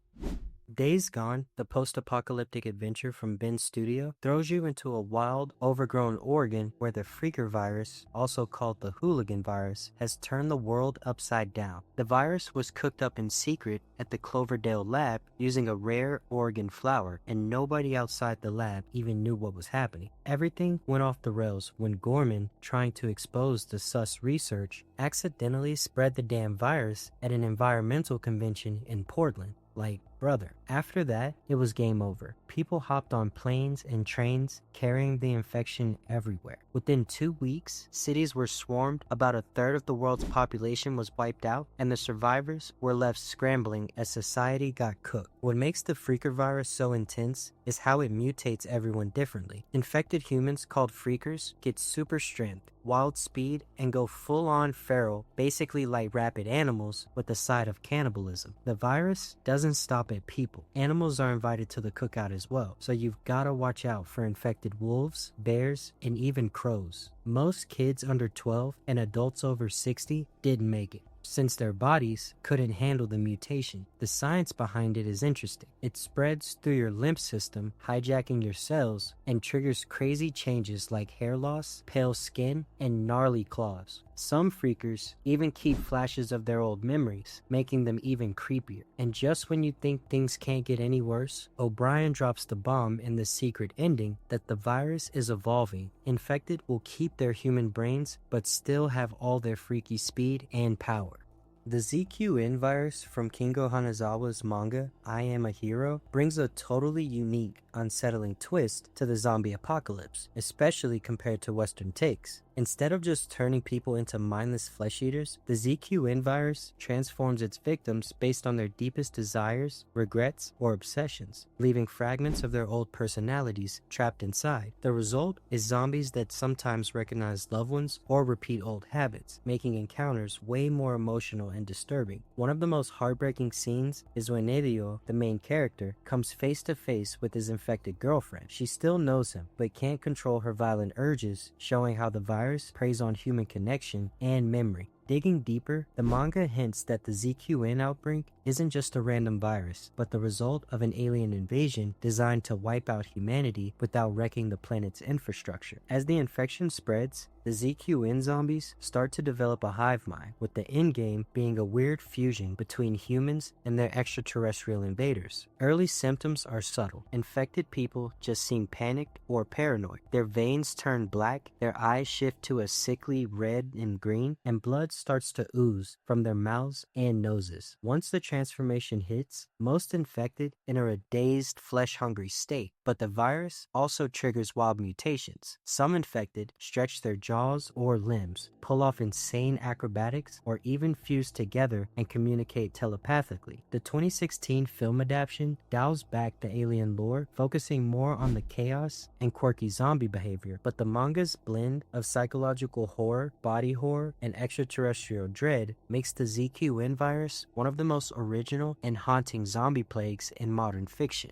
A: Days Gone, the post-apocalyptic adventure from Ben's studio, throws you into a wild, overgrown Oregon where the Freaker Virus, also called the Hooligan Virus, has turned the world upside down. The virus was cooked up in secret at the Cloverdale lab using a rare Oregon flower, and nobody outside the lab even knew what was happening. Everything went off the rails when Gorman, trying to expose the sus research, accidentally spread the damn virus at an environmental convention in Portland. Like, brother. After that, it was game over. People hopped on planes and trains, carrying the infection everywhere. Within 2 weeks, cities were swarmed, about a third of the world's population was wiped out, and the survivors were left scrambling as society got cooked. What makes the Freaker Virus so intense is how it mutates everyone differently. Infected humans called Freakers get super strength, wild speed, and go full-on feral, basically like rabid animals with a side of cannibalism. The virus doesn't stop at people. Animals are invited to the cookout as well, so you've gotta watch out for infected wolves, bears, and even crows. Most kids under 12 and adults over 60 didn't make it, since their bodies couldn't handle the mutation. The science behind it is interesting. It spreads through your lymph system, hijacking your cells, and triggers crazy changes like hair loss, pale skin, and gnarly claws. Some freakers even keep flashes of their old memories, making them even creepier. And just when you think things can't get any worse, O'Brien drops the bomb in the secret ending that the virus is evolving. Infected will keep their human brains, but still have all their freaky speed and power. The ZQN Virus from Kingo Hanazawa's manga, I Am a Hero, brings a totally unique, unsettling twist to the zombie apocalypse, especially compared to Western takes. Instead of just turning people into mindless flesh eaters, the ZQN virus transforms its victims based on their deepest desires, regrets, or obsessions, leaving fragments of their old personalities trapped inside. The result is zombies that sometimes recognize loved ones or repeat old habits, making encounters way more emotional and disturbing. One of the most heartbreaking scenes is when Nerio, the main character, comes face to face with his infected girlfriend. She still knows him, but can't control her violent urges, showing how the virus preys on human connection and memory. Digging deeper, the manga hints that the ZQN outbreak isn't just a random virus, but the result of an alien invasion designed to wipe out humanity without wrecking the planet's infrastructure. As the infection spreads, the ZQN zombies start to develop a hive mind, with the endgame being a weird fusion between humans and their extraterrestrial invaders. Early symptoms are subtle. Infected people just seem panicked or paranoid. Their veins turn black, their eyes shift to a sickly red and green, and blood starts to ooze from their mouths and noses. Once the transformation hits, most infected enter a dazed, flesh-hungry state, but the virus also triggers wild mutations. Some infected stretch their jaws or limbs, pull off insane acrobatics, or even fuse together and communicate telepathically. The 2016 film adaptation dials back the alien lore, focusing more on the chaos and quirky zombie behavior, but the manga's blend of psychological horror, body horror, and extraterrestrial dread makes the ZQN virus one of the most original and haunting zombie plagues in modern fiction.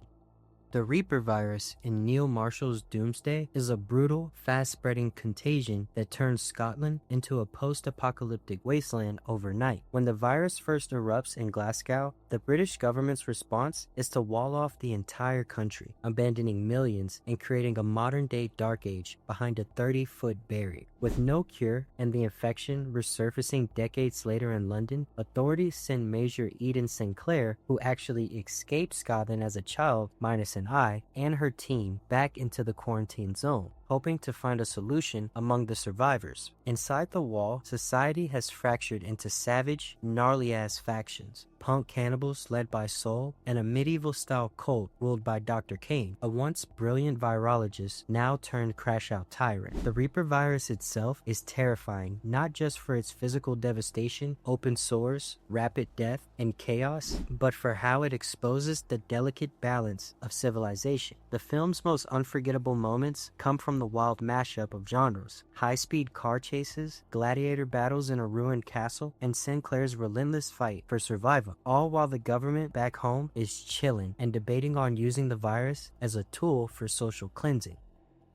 A: The Reaper virus in Neil Marshall's Doomsday is a brutal, fast-spreading contagion that turns Scotland into a post-apocalyptic wasteland overnight. When the virus first erupts in Glasgow, the British government's response is to wall off the entire country, abandoning millions and creating a modern-day dark age behind a 30-foot barrier. With no cure and the infection resurfacing decades later in London, authorities send Major Eden Sinclair, who actually escaped Scotland as a child, minus an eye, and her team back into the quarantine zone, hoping to find a solution among the survivors. Inside the wall, society has fractured into savage, gnarly-ass factions. Punk cannibals led by Soul, and a medieval-style cult ruled by Dr. Kane, a once brilliant virologist now turned crash-out tyrant. The Reaper virus itself is terrifying, not just for its physical devastation, open sores, rapid death, and chaos, but for how it exposes the delicate balance of civilization. The film's most unforgettable moments come from the wild mashup of genres: high-speed car chases, gladiator battles in a ruined castle, and Sinclair's relentless fight for survival, all while the government back home is chilling and debating on using the virus as a tool for social cleansing.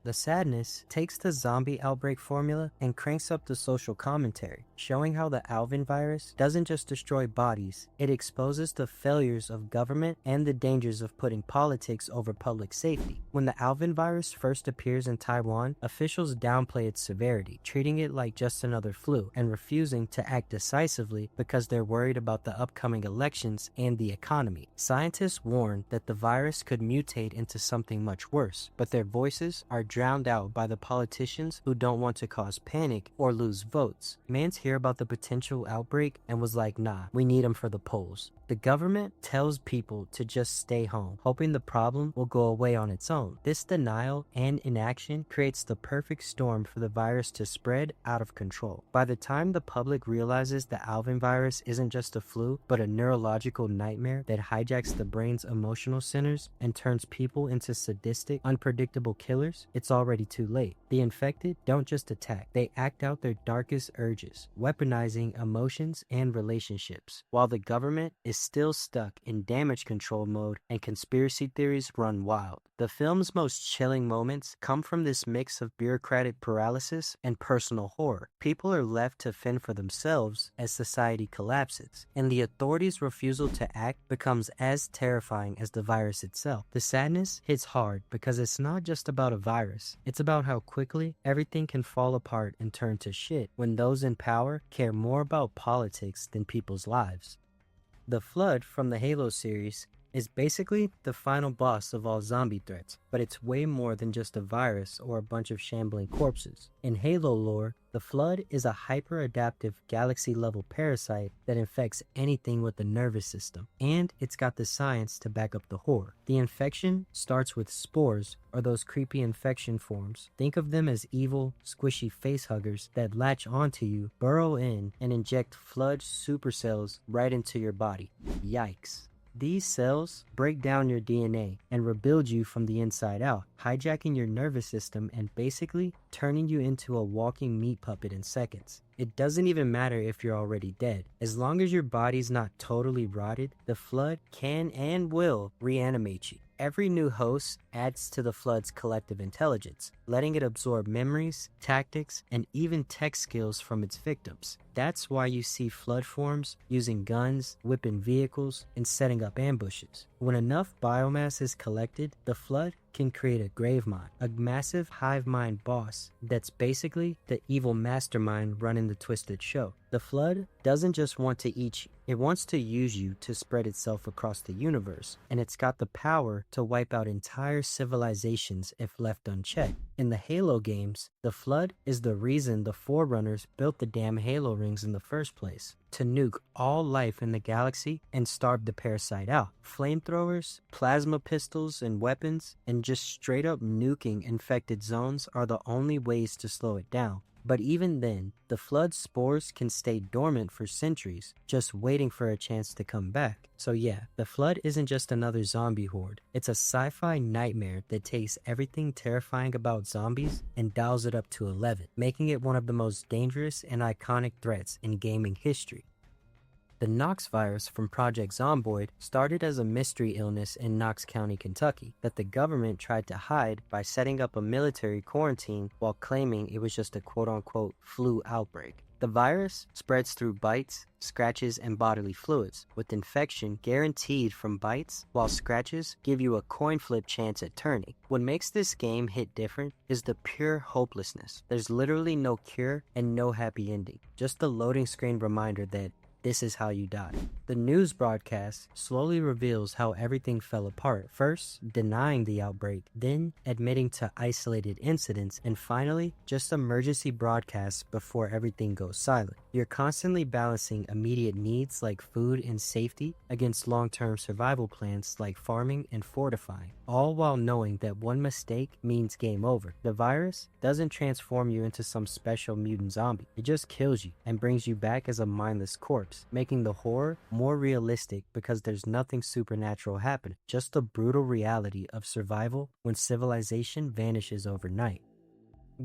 A: The sadness takes the zombie outbreak formula and cranks up the social commentary, showing how the Alvin virus doesn't just destroy bodies, it exposes the failures of government and the dangers of putting politics over public safety. When the Alvin virus first appears in Taiwan, officials downplay its severity, treating it like just another flu, and refusing to act decisively because they're worried about the upcoming elections and the economy. Scientists warn that the virus could mutate into something much worse, but their voices are drowned out by the politicians who don't want to cause panic or lose votes. Mans hear about the potential outbreak and was like, nah, we need them for the polls. The government tells people to just stay home, hoping the problem will go away on its own. This denial and inaction creates the perfect storm for the virus to spread out of control. By the time the public realizes the Alvin virus isn't just a flu, but a neurological nightmare that hijacks the brain's emotional centers and turns people into sadistic, unpredictable killers, it's already too late. The infected don't just attack, they act out their darkest urges, weaponizing emotions and relationships, while the government is still stuck in damage control mode and conspiracy theories run wild. The film's most chilling moments come from this mix of bureaucratic paralysis and personal horror. People are left to fend for themselves as society collapses, and the authorities' refusal to act becomes as terrifying as the virus itself. The sadness hits hard because it's not just about a virus, it's about how quickly everything can fall apart and turn to shit when those in power care more about politics than people's lives. The Flood from the Halo series is basically the final boss of all zombie threats, but it's way more than just a virus or a bunch of shambling corpses. In Halo lore, the Flood is a hyper-adaptive galaxy-level parasite that infects anything with the nervous system, and it's got the science to back up the horror. The infection starts with spores, or those creepy infection forms. Think of them as evil, squishy facehuggers that latch onto you, burrow in, and inject Flood supercells right into your body. Yikes. These cells break down your DNA and rebuild you from the inside out, hijacking your nervous system and basically turning you into a walking meat puppet in seconds. It doesn't even matter if you're already dead. As long as your body's not totally rotted, the Flood can and will reanimate you. Every new host adds to the Flood's collective intelligence, letting it absorb memories, tactics, and even tech skills from its victims. That's why you see Flood forms using guns, whipping vehicles, and setting up ambushes. When enough biomass is collected, the Flood can create a grave mind, a massive hive mind boss that's basically the evil mastermind running the twisted show. The Flood doesn't just want to eat you, it wants to use you to spread itself across the universe, and it's got the power to wipe out entire civilizations if left unchecked. In the Halo games, the Flood is the reason the Forerunners built the damn Halo rings in the first place, to nuke all life in the galaxy and starve the parasite out. Flamethrowers, plasma pistols, and weapons, and just straight up nuking infected zones are the only ways to slow it down. But even then, the Flood spores can stay dormant for centuries, just waiting for a chance to come back. So yeah, the Flood isn't just another zombie horde. It's a sci-fi nightmare that takes everything terrifying about zombies and dials it up to 11, making it one of the most dangerous and iconic threats in gaming history. The Knox Virus from Project Zomboid started as a mystery illness in Knox County, Kentucky, that the government tried to hide by setting up a military quarantine while claiming it was just a quote-unquote flu outbreak. The virus spreads through bites, scratches, and bodily fluids, with infection guaranteed from bites, while scratches give you a coin flip chance at turning. What makes this game hit different is the pure hopelessness. There's literally no cure and no happy ending, just the loading screen reminder that this is how you die. The news broadcast slowly reveals how everything fell apart, first denying the outbreak, then admitting to isolated incidents, and finally just emergency broadcasts before everything goes silent. You're constantly balancing immediate needs like food and safety against long-term survival plans like farming and fortifying, all while knowing that one mistake means game over. The virus doesn't transform you into some special mutant zombie. It just kills you and brings you back as a mindless corpse, making the horror more realistic because there's nothing supernatural happening, just the brutal reality of survival when civilization vanishes overnight.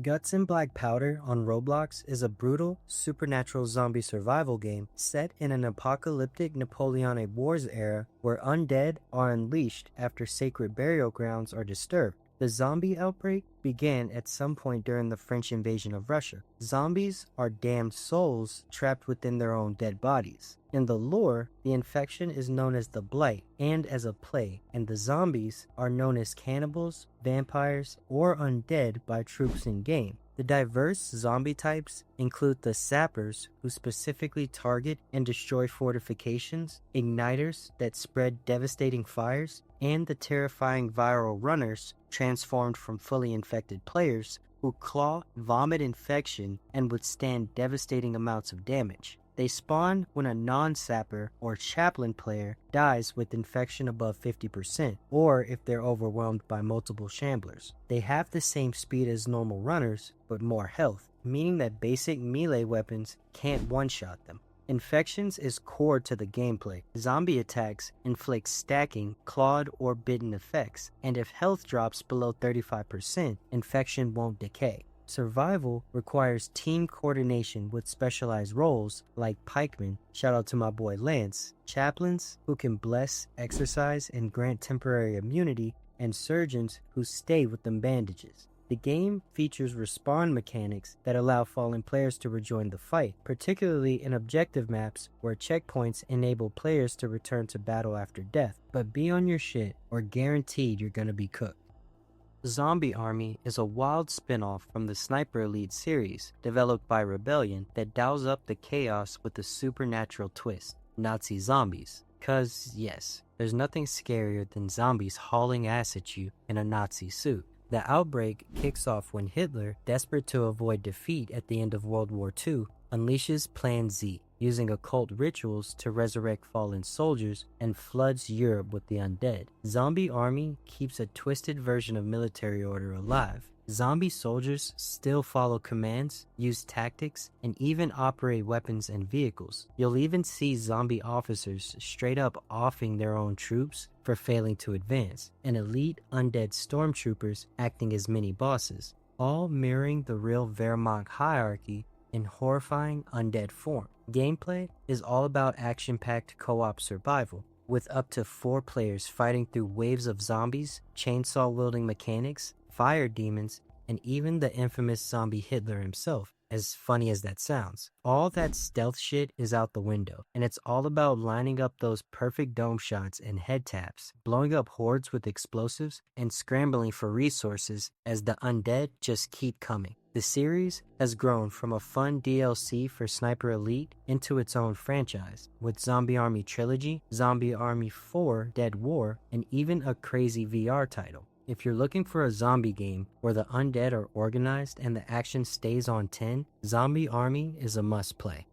A: Guts and Black Powder on Roblox is a brutal, supernatural zombie survival game set in an apocalyptic Napoleonic Wars era where undead are unleashed after sacred burial grounds are disturbed. The zombie outbreak began at some point during the French invasion of Russia. Zombies are damned souls trapped within their own dead bodies. In the lore, the infection is known as the Blight and as a plague, and the zombies are known as cannibals, vampires, or undead by troops in game. The diverse zombie types include the sappers, who specifically target and destroy fortifications, igniters that spread devastating fires, and the terrifying viral runners, transformed from fully infected players, who claw, vomit infection, and withstand devastating amounts of damage. They spawn when a non-sapper or chaplain player dies with infection above 50%, or if they're overwhelmed by multiple shamblers. They have the same speed as normal runners, but more health, meaning that basic melee weapons can't one-shot them. Infections is core to the gameplay. Zombie attacks inflict stacking, clawed, or bitten effects, and if health drops below 35%, infection won't decay. Survival requires team coordination with specialized roles like pikemen, shout out to my boy Lance, chaplains who can bless, exorcise, and grant temporary immunity, and surgeons who stay with them bandages. The game features respawn mechanics that allow fallen players to rejoin the fight, particularly in objective maps where checkpoints enable players to return to battle after death. But be on your shit or guaranteed you're gonna be cooked. Zombie Army is a wild spin-off from the Sniper Elite series, developed by Rebellion, that dials up the chaos with a supernatural twist: Nazi zombies. Because, yes, there's nothing scarier than zombies hauling ass at you in a Nazi suit. The outbreak kicks off when Hitler, desperate to avoid defeat at the end of World War II, unleashes Plan Z, using occult rituals to resurrect fallen soldiers and floods Europe with the undead. Zombie Army keeps a twisted version of military order alive. Zombie soldiers still follow commands, use tactics, and even operate weapons and vehicles. You'll even see zombie officers straight up offing their own troops for failing to advance, and elite undead stormtroopers acting as mini bosses, all mirroring the real Wehrmacht hierarchy in horrifying undead form. Gameplay is all about action-packed co-op survival, with up to 4 players fighting through waves of zombies, chainsaw-wielding mechanics, fire demons, and even the infamous zombie Hitler himself, as funny as that sounds. All that stealth shit is out the window, and it's all about lining up those perfect dome shots and head taps, blowing up hordes with explosives, and scrambling for resources as the undead just keep coming. The series has grown from a fun DLC for Sniper Elite into its own franchise, with Zombie Army Trilogy, Zombie Army 4 Dead War, and even a crazy VR title. If you're looking for a zombie game where the undead are organized and the action stays on 10, Zombie Army is a must-play.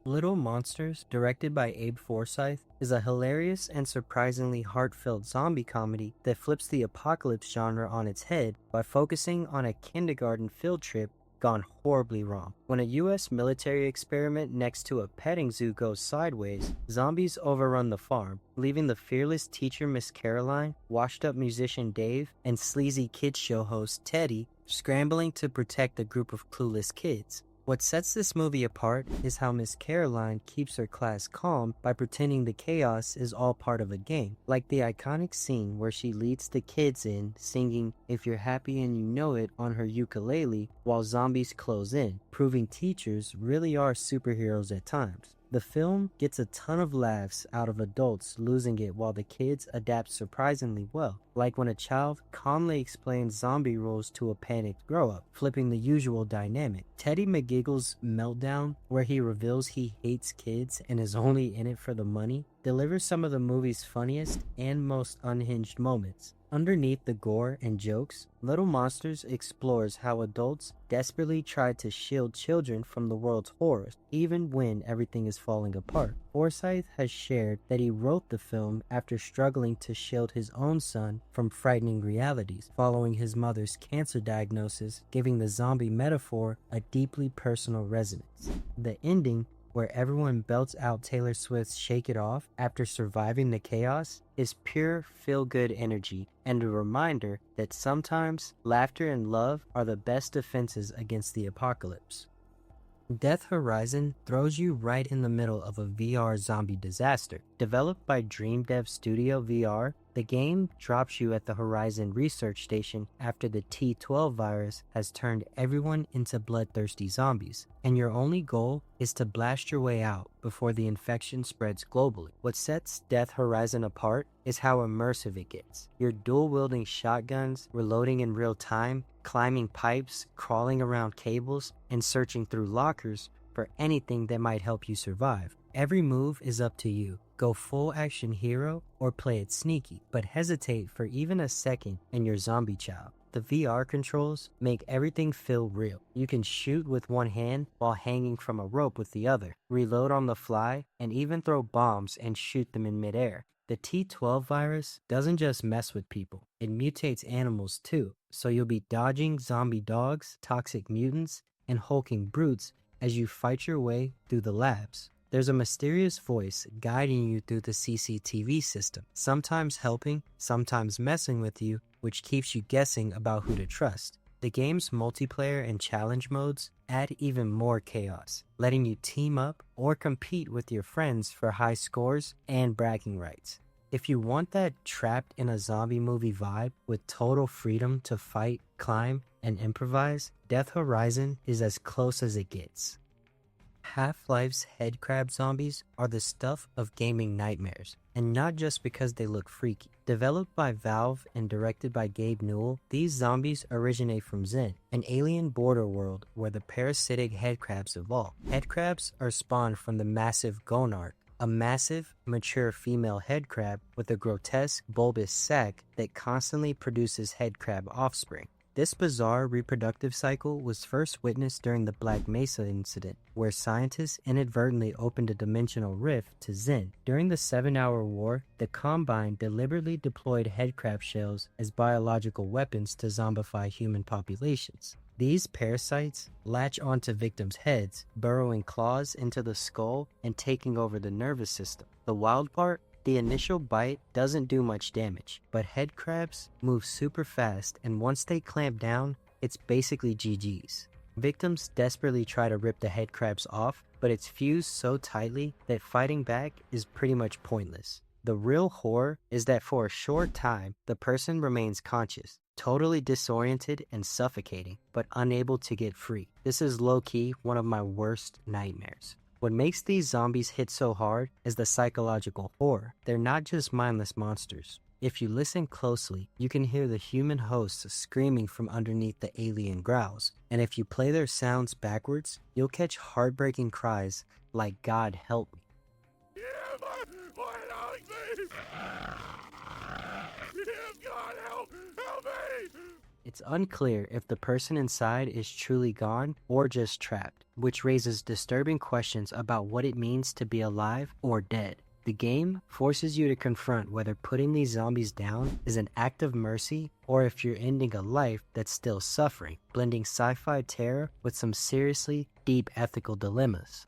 A: Little Monsters, directed by Abe Forsyth, is a hilarious and surprisingly heartfelt zombie comedy that flips the apocalypse genre on its head by focusing on a kindergarten field trip gone horribly wrong. When a US military experiment next to a petting zoo goes sideways, zombies overrun the farm, leaving the fearless teacher Miss Caroline, washed up musician Dave, and sleazy kids show host Teddy scrambling to protect a group of clueless kids. What sets this movie apart is how Miss Caroline keeps her class calm by pretending the chaos is all part of a game, like the iconic scene where she leads the kids in singing "If You're Happy and You Know It" on her ukulele while zombies close in, proving teachers really are superheroes at times. The film gets a ton of laughs out of adults losing it while the kids adapt surprisingly well, like when a child calmly explains zombie rules to a panicked grown-up, flipping the usual dynamic. Teddy McGiggle's meltdown, where he reveals he hates kids and is only in it for the money, delivers some of the movie's funniest and most unhinged moments. Underneath the gore and jokes, Little Monsters explores how adults desperately try to shield children from the world's horrors, even when everything is falling apart. Forsyth has shared that he wrote the film after struggling to shield his own son from frightening realities, following his mother's cancer diagnosis, giving the zombie metaphor a deeply personal resonance. The ending, where everyone belts out Taylor Swift's "Shake It Off" after surviving the chaos, is pure feel-good energy and a reminder that sometimes laughter and love are the best defenses against the apocalypse. Death Horizon throws you right in the middle of a VR zombie disaster. Developed by Dream Dev Studio VR, the game drops you at the Horizon research station after the T12 virus has turned everyone into bloodthirsty zombies, and your only goal is to blast your way out before the infection spreads globally. What sets Death Horizon apart is how immersive it gets. You're dual-wielding shotguns, reloading in real time, climbing pipes, crawling around cables, and searching through lockers for anything that might help you survive. Every move is up to you. Go full action hero or play it sneaky, but hesitate for even a second and you're zombie child. The VR controls make everything feel real. You can shoot with one hand while hanging from a rope with the other, reload on the fly, and even throw bombs and shoot them in midair. The T12 virus doesn't just mess with people, it mutates animals too, so you'll be dodging zombie dogs, toxic mutants, and hulking brutes as you fight your way through the labs. There's a mysterious voice guiding you through the CCTV system, sometimes helping, sometimes messing with you, which keeps you guessing about who to trust. The game's multiplayer and challenge modes add even more chaos, letting you team up or compete with your friends for high scores and bragging rights. If you want that trapped in a zombie movie vibe with total freedom to fight, climb, and improvise, Death Horizon is as close as it gets. Half-Life's headcrab zombies are the stuff of gaming nightmares, and not just because they look freaky. Developed by Valve and directed by Gabe Newell, these zombies originate from Zen, an alien border world where the parasitic headcrabs evolve. Headcrabs are spawned from the massive gonarch, a massive, mature female head crab with a grotesque, bulbous sac that constantly produces head crab offspring. This bizarre reproductive cycle was first witnessed during the Black Mesa incident, where scientists inadvertently opened a dimensional rift to Zen. During the 7-hour war, the Combine deliberately deployed head crab shells as biological weapons to zombify human populations. These parasites latch onto victims' heads, burrowing claws into the skull and taking over the nervous system. The wild part? The initial bite doesn't do much damage, but head crabs move super fast, and once they clamp down, it's basically GG's. Victims desperately try to rip the head crabs off, but it's fused so tightly that fighting back is pretty much pointless. The real horror is that for a short time, the person remains conscious, totally disoriented and suffocating, but unable to get free. This is low-key one of my worst nightmares. What makes these zombies hit so hard is the psychological horror. They're not just mindless monsters. If you listen closely, you can hear the human hosts screaming from underneath the alien growls. And if you play their sounds backwards, you'll catch heartbreaking cries like "God help me." God help me! It's unclear if the person inside is truly gone or just trapped, which raises disturbing questions about what it means to be alive or dead. The game forces you to confront whether putting these zombies down is an act of mercy or if you're ending a life that's still suffering, blending sci-fi terror with some seriously deep ethical dilemmas.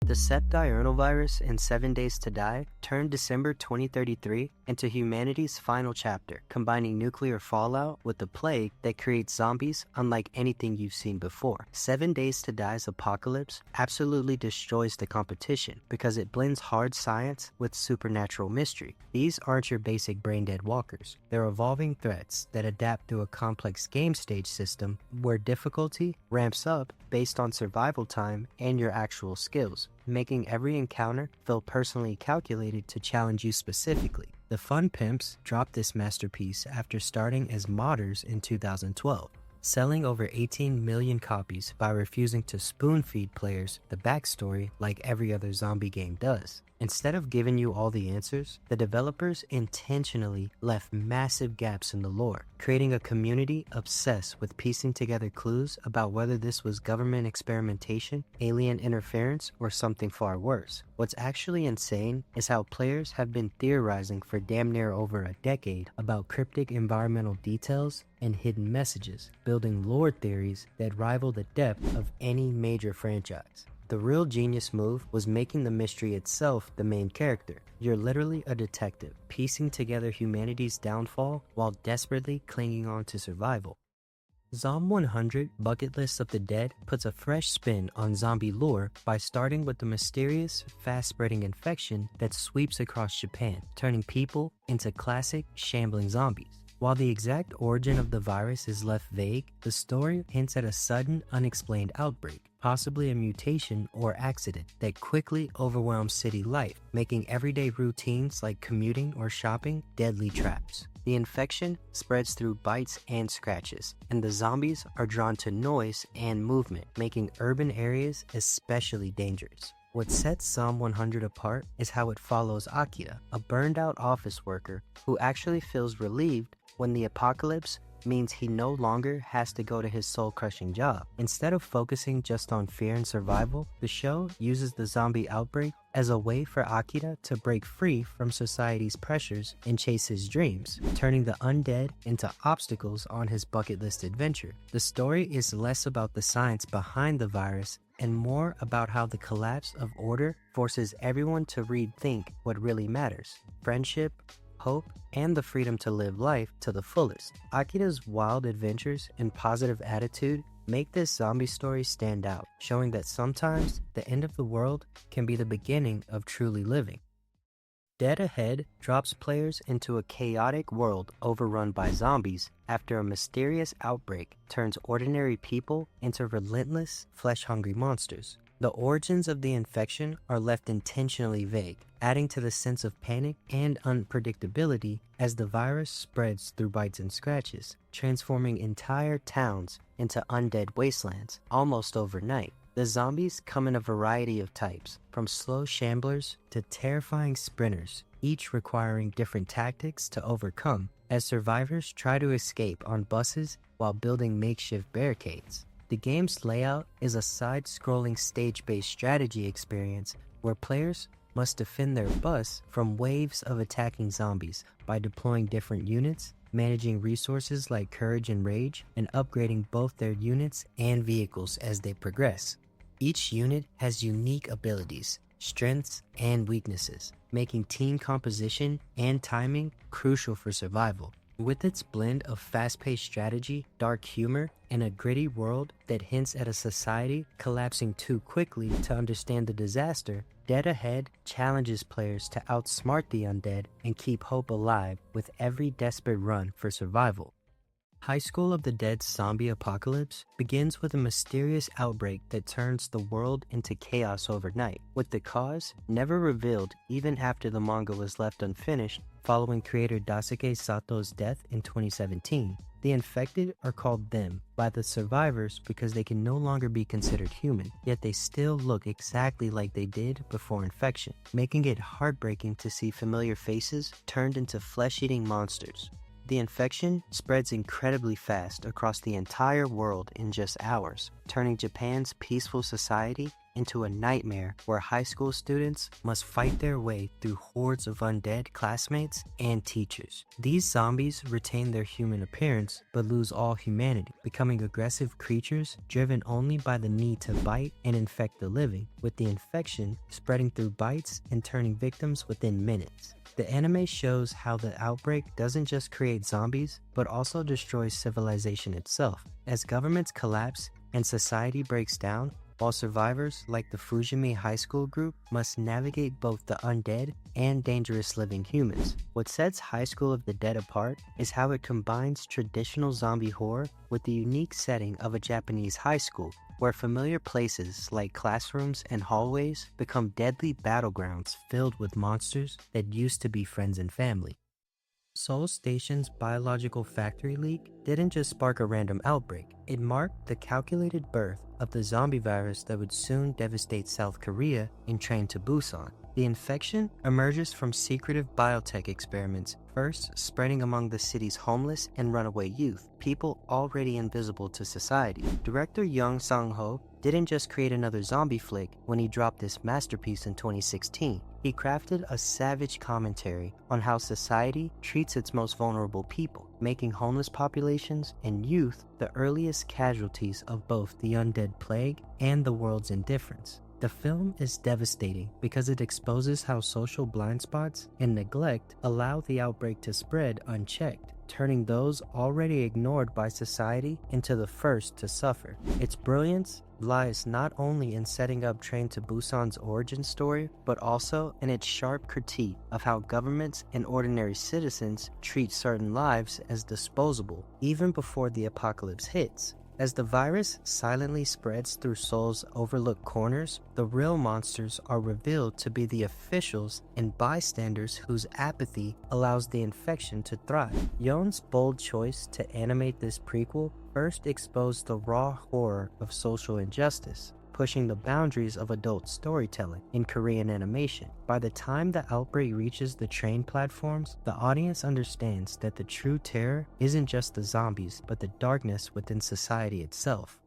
A: The Sepdiurnal virus in 7 Days to Die turned December 2033 into humanity's final chapter, combining nuclear fallout with the plague that creates zombies unlike anything you've seen before. 7 Days to Die's apocalypse absolutely destroys the competition because it blends hard science with supernatural mystery. These aren't your basic brain-dead walkers. They're evolving threats that adapt through a complex game stage system where difficulty ramps up based on survival time and your actual skills, making every encounter feel personally calculated to challenge you specifically. The Fun Pimps dropped this masterpiece after starting as modders in 2012, selling over 18 million copies by refusing to spoon-feed players the backstory like every other zombie game does. Instead of giving you all the answers, the developers intentionally left massive gaps in the lore, creating a community obsessed with piecing together clues about whether this was government experimentation, alien interference, or something far worse. What's actually insane is how players have been theorizing for damn near over a decade about cryptic environmental details and hidden messages, building lore theories that rival the depth of any major franchise. The real genius move was making the mystery itself the main character. You're literally a detective, piecing together humanity's downfall while desperately clinging on to survival. Zom 100 Bucket List of the Dead puts a fresh spin on zombie lore by starting with the mysterious, fast-spreading infection that sweeps across Japan, turning people into classic, shambling zombies. While the exact origin of the virus is left vague, the story hints at a sudden, unexplained outbreak, possibly a mutation or accident that quickly overwhelms city life, making everyday routines like commuting or shopping deadly traps. The infection spreads through bites and scratches, and the zombies are drawn to noise and movement, making urban areas especially dangerous. What sets Zom 100 apart is how it follows Akira, a burned-out office worker who actually feels relieved when the apocalypse means he no longer has to go to his soul-crushing job. Instead of focusing just on fear and survival, the show uses the zombie outbreak as a way for Akira to break free from society's pressures and chase his dreams, turning the undead into obstacles on his bucket list adventure. The story is less about the science behind the virus and more about how the collapse of order forces everyone to rethink what really matters: friendship, hope, and the freedom to live life to the fullest. Akira's wild adventures and positive attitude make this zombie story stand out, showing that sometimes the end of the world can be the beginning of truly living. Dead Ahead drops players into a chaotic world overrun by zombies after a mysterious outbreak turns ordinary people into relentless, flesh-hungry monsters. The origins of the infection are left intentionally vague, adding to the sense of panic and unpredictability as the virus spreads through bites and scratches, transforming entire towns into undead wastelands almost overnight. The zombies come in a variety of types, from slow shamblers to terrifying sprinters, each requiring different tactics to overcome as survivors try to escape on buses while building makeshift barricades. The game's layout is a side-scrolling stage-based strategy experience where players must defend their bus from waves of attacking zombies by deploying different units, managing resources like courage and rage, and upgrading both their units and vehicles as they progress. Each unit has unique abilities, strengths, and weaknesses, making team composition and timing crucial for survival. With its blend of fast-paced strategy, dark humor, and a gritty world that hints at a society collapsing too quickly to understand the disaster, Dead Ahead challenges players to outsmart the undead and keep hope alive with every desperate run for survival. High School of the Dead's zombie apocalypse begins with a mysterious outbreak that turns the world into chaos overnight, with the cause never revealed even after the manga was left unfinished following creator Daisuke Sato's death in 2017. The infected are called them by the survivors because they can no longer be considered human, yet they still look exactly like they did before infection, making it heartbreaking to see familiar faces turned into flesh-eating monsters. The infection spreads incredibly fast across the entire world in just hours, turning Japan's peaceful society into a nightmare where high school students must fight their way through hordes of undead classmates and teachers. These zombies retain their human appearance but lose all humanity, becoming aggressive creatures driven only by the need to bite and infect the living, with the infection spreading through bites and turning victims within minutes. The anime shows how the outbreak doesn't just create zombies, but also destroys civilization itself, as governments collapse and society breaks down, while survivors like the Fujimi High School group must navigate both the undead and dangerous living humans. What sets High School of the Dead apart is how it combines traditional zombie horror with the unique setting of a Japanese high school, where familiar places like classrooms and hallways become deadly battlegrounds filled with monsters that used to be friends and family. Seoul Station's biological factory leak didn't just spark a random outbreak, it marked the calculated birth of the zombie virus that would soon devastate South Korea in Train to Busan. The infection emerges from secretive biotech experiments, first spreading among the city's homeless and runaway youth, people already invisible to society. Director Young Sang-ho didn't just create another zombie flick when he dropped this masterpiece in 2016. He crafted a savage commentary on how society treats its most vulnerable people, making homeless populations and youth the earliest casualties of both the undead plague and the world's indifference. The film is devastating because it exposes how social blind spots and neglect allow the outbreak to spread unchecked, turning those already ignored by society into the first to suffer. Its brilliance lies not only in setting up Train to Busan's origin story, but also in its sharp critique of how governments and ordinary citizens treat certain lives as disposable, even before the apocalypse hits. As the virus silently spreads through Seoul's overlooked corners, the real monsters are revealed to be the officials and bystanders whose apathy allows the infection to thrive. Yeon's bold choice to animate this prequel first exposed the raw horror of social injustice, pushing the boundaries of adult storytelling in Korean animation. By the time the outbreak reaches the train platforms, the audience understands that the true terror isn't just the zombies, but the darkness within society itself.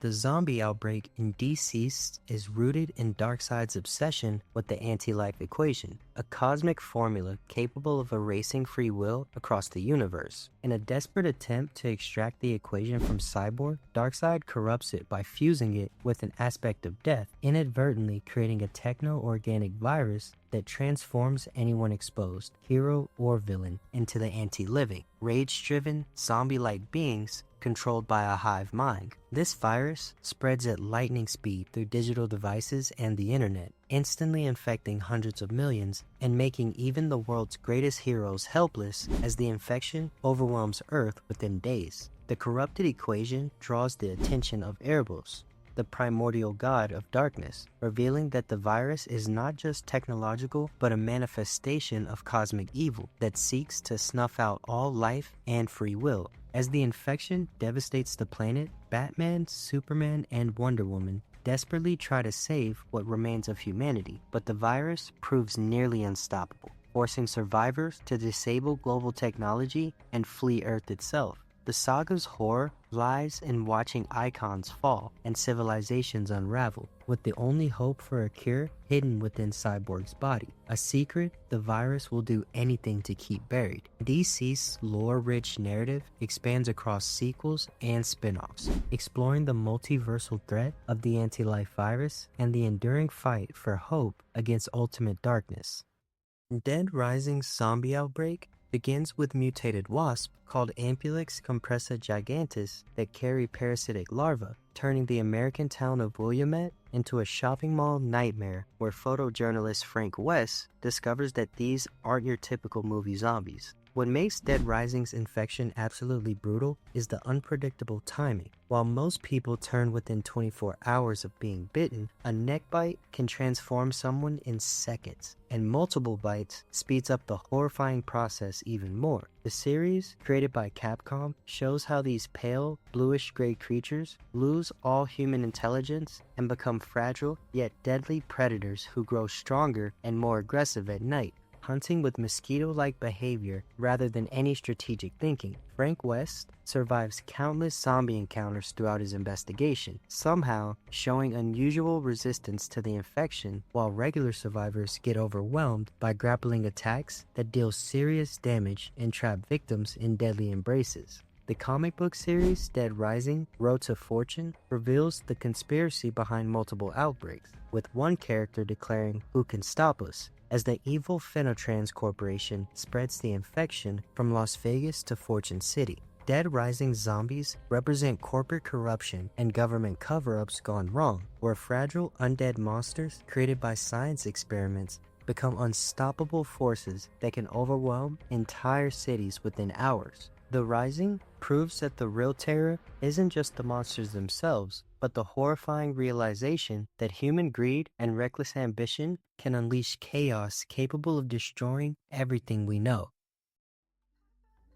A: The zombie outbreak in Deceased is rooted in Darkseid's obsession with the anti-life equation, a cosmic formula capable of erasing free will across the universe. In a desperate attempt to extract the equation from Cyborg, Darkseid corrupts it by fusing it with an aspect of death, inadvertently creating a techno-organic virus that transforms anyone exposed, hero or villain, into the anti-living, rage-driven, zombie-like beings controlled by a hive mind. This virus spreads at lightning speed through digital devices and the internet, instantly infecting hundreds of millions and making even the world's greatest heroes helpless as the infection overwhelms Earth within days. The corrupted equation draws the attention of Erebos, the primordial god of darkness, revealing that the virus is not just technological but a manifestation of cosmic evil that seeks to snuff out all life and free will. As the infection devastates the planet, Batman, Superman, and Wonder Woman desperately try to save what remains of humanity, but the virus proves nearly unstoppable, forcing survivors to disable global technology and flee Earth itself. The saga's horror lies in watching icons fall and civilizations unravel, with the only hope for a cure hidden within Cyborg's body. A secret the virus will do anything to keep buried. DC's lore-rich narrative expands across sequels and spin-offs, exploring the multiversal threat of the anti-life virus and the enduring fight for hope against ultimate darkness. Dead Rising's zombie outbreak begins with mutated wasps called Ampulex compressa gigantis that carry parasitic larvae, turning the American town of Willamette into a shopping mall nightmare where photojournalist Frank West discovers that these aren't your typical movie zombies. What makes Dead Rising's infection absolutely brutal is the unpredictable timing. While most people turn within 24 hours of being bitten, a neck bite can transform someone in seconds, and multiple bites speeds up the horrifying process even more. The series, created by Capcom, shows how these pale, bluish-gray creatures lose all human intelligence and become fragile yet deadly predators who grow stronger and more aggressive at night, hunting with mosquito-like behavior rather than any strategic thinking. Frank West survives countless zombie encounters throughout his investigation, somehow showing unusual resistance to the infection, while regular survivors get overwhelmed by grappling attacks that deal serious damage and trap victims in deadly embraces. The comic book series Dead Rising: Road to Fortune reveals the conspiracy behind multiple outbreaks, with one character declaring, "Who can stop us?" as the evil Phenotrans Corporation spreads the infection from Las Vegas to Fortune City. Dead Rising zombies represent corporate corruption and government cover-ups gone wrong, where fragile undead monsters created by science experiments become unstoppable forces that can overwhelm entire cities within hours. The Rising proves that the real terror isn't just the monsters themselves, but the horrifying realization that human greed and reckless ambition can unleash chaos capable of destroying everything we know.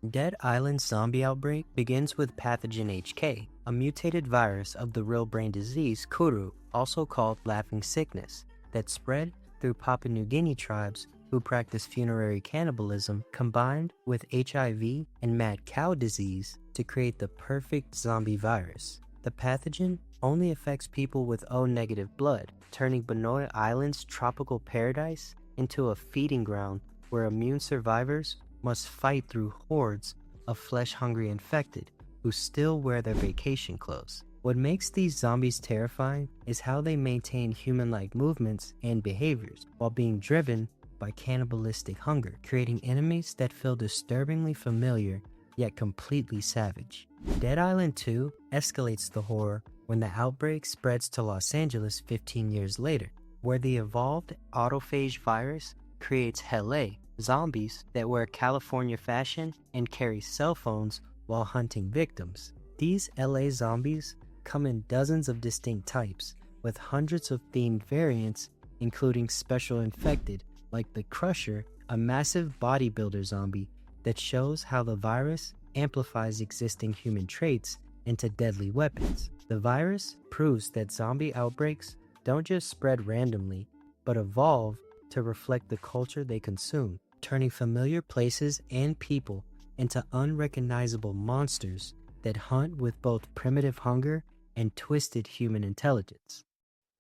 A: Dead Island's zombie outbreak begins with pathogen HK, a mutated virus of the real brain disease Kuru, also called laughing sickness, that spread through Papua New Guinea tribes who practice funerary cannibalism combined with HIV and mad cow disease to create the perfect zombie virus. The pathogen only affects people with O-negative blood, turning Benoit Island's tropical paradise into a feeding ground where immune survivors must fight through hordes of flesh-hungry infected who still wear their vacation clothes. What makes these zombies terrifying is how they maintain human-like movements and behaviors while being driven by cannibalistic hunger, creating enemies that feel disturbingly familiar yet completely savage. Dead Island 2 escalates the horror when the outbreak spreads to Los Angeles 15 years later, where the evolved autophage virus creates Hele, zombies that wear California fashion and carry cell phones while hunting victims. These LA zombies come in dozens of distinct types, with hundreds of themed variants, including special infected, like the Crusher, a massive bodybuilder zombie that shows how the virus amplifies existing human traits into deadly weapons. The virus proves that zombie outbreaks don't just spread randomly, but evolve to reflect the culture they consume, turning familiar places and people into unrecognizable monsters that hunt with both primitive hunger and twisted human intelligence.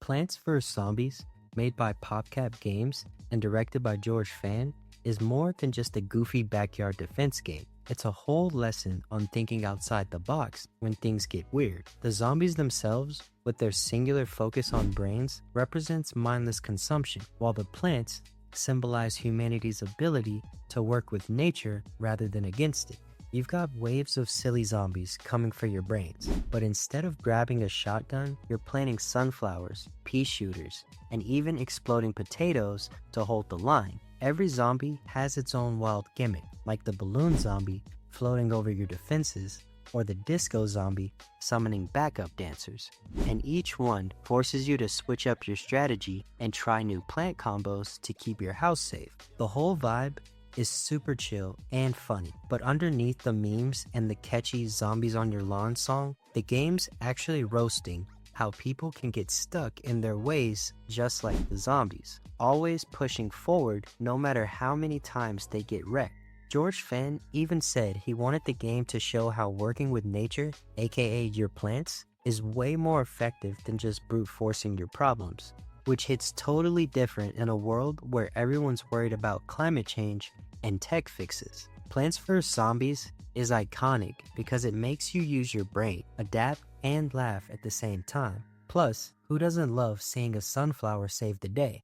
A: Plants vs. Zombies, made by PopCap Games and directed by George Fan, is more than just a goofy backyard defense game. It's a whole lesson on thinking outside the box when things get weird. The zombies themselves, with their singular focus on brains, represents mindless consumption, while the plants symbolize humanity's ability to work with nature rather than against it. You've got waves of silly zombies coming for your brains, but instead of grabbing a shotgun, you're planting sunflowers, pea shooters, and even exploding potatoes to hold the line. Every zombie has its own wild gimmick, like the balloon zombie floating over your defenses, or the disco zombie summoning backup dancers. And each one forces you to switch up your strategy and try new plant combos to keep your house safe. The whole vibe is super chill and funny, but underneath the memes and the catchy Zombies on Your Lawn song, the game's actually roasting how people can get stuck in their ways just like the zombies, always pushing forward no matter how many times they get wrecked. George Fenn even said he wanted the game to show how working with nature, aka your plants, is way more effective than just brute forcing your problems, which hits totally different in a world where everyone's worried about climate change and tech fixes. Plants vs. Zombies is iconic because it makes you use your brain, adapt, and laugh at the same time. Plus, who doesn't love seeing a sunflower save the day?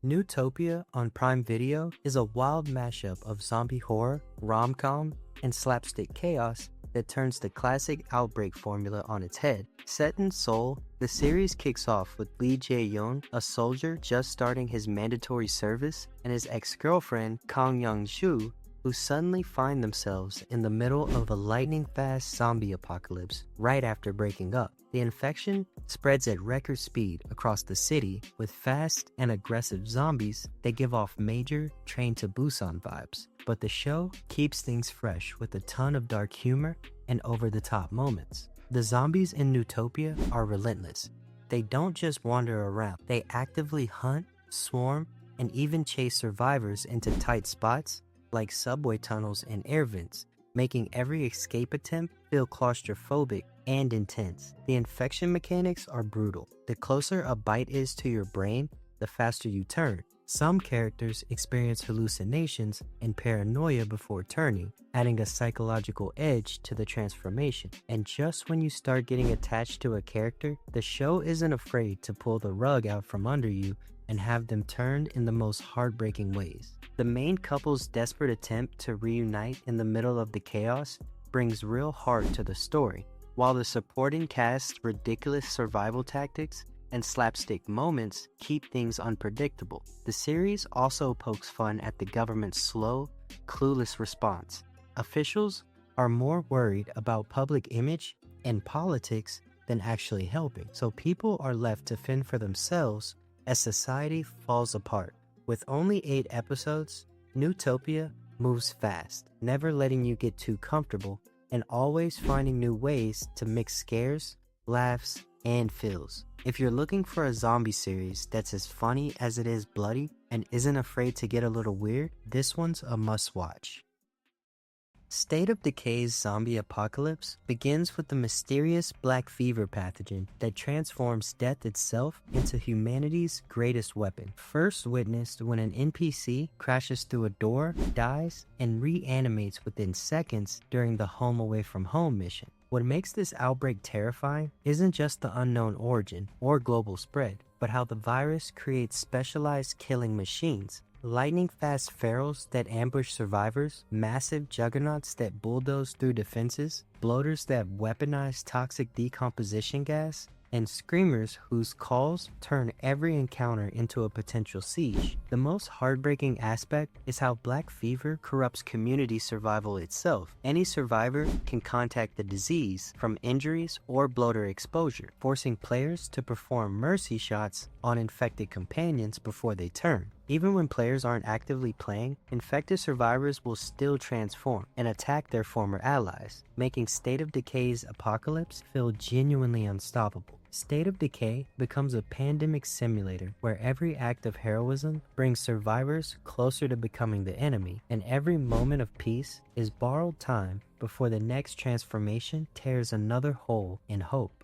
A: Newtopia on Prime Video is a wild mashup of zombie horror, rom-com, and slapstick chaos that turns the classic Outbreak formula on its head. Set in Seoul, the series kicks off with Lee Jae-yoon, a soldier just starting his mandatory service, and his ex-girlfriend Kang Young-soo, who suddenly find themselves in the middle of a lightning-fast zombie apocalypse right after breaking up. The infection spreads at record speed across the city with fast and aggressive zombies that give off major Train to Busan vibes. But the show keeps things fresh with a ton of dark humor and over-the-top moments. The zombies in Newtopia are relentless. They don't just wander around. They actively hunt, swarm, and even chase survivors into tight spots like subway tunnels and air vents, making every escape attempt feel claustrophobic and intense. The infection mechanics are brutal. The closer a bite is to your brain, the faster you turn. Some characters experience hallucinations and paranoia before turning, adding a psychological edge to the transformation. And just when you start getting attached to a character, the show isn't afraid to pull the rug out from under you and have them turned in the most heartbreaking ways. The main couple's desperate attempt to reunite in the middle of the chaos brings real heart to the story, while the supporting cast's ridiculous survival tactics and slapstick moments keep things unpredictable. The series also pokes fun at the government's slow, clueless response. Officials are more worried about public image and politics than actually helping, so people are left to fend for themselves as society falls apart. With only 8 episodes, Newtopia moves fast, never letting you get too comfortable and always finding new ways to mix scares, laughs, and feels. If you're looking for a zombie series that's as funny as it is bloody and isn't afraid to get a little weird, this one's a must-watch. State of Decay's zombie apocalypse begins with the mysterious black fever pathogen that transforms death itself into humanity's greatest weapon. First witnessed when an NPC crashes through a door, dies, and reanimates within seconds during the Home Away from Home mission. What makes this outbreak terrifying isn't just the unknown origin or global spread, but how the virus creates specialized killing machines. Lightning-fast ferals that ambush survivors, massive juggernauts that bulldoze through defenses, bloaters that weaponize toxic decomposition gas, and screamers whose calls turn every encounter into a potential siege. The most heartbreaking aspect is how black fever corrupts community survival itself. Any survivor can contact the disease from injuries or bloater exposure, forcing players to perform mercy shots on infected companions before they turn. Even when players aren't actively playing, infected survivors will still transform and attack their former allies, making State of Decay's apocalypse feel genuinely unstoppable. State of Decay becomes a pandemic simulator where every act of heroism brings survivors closer to becoming the enemy, and every moment of peace is borrowed time before the next transformation tears another hole in hope.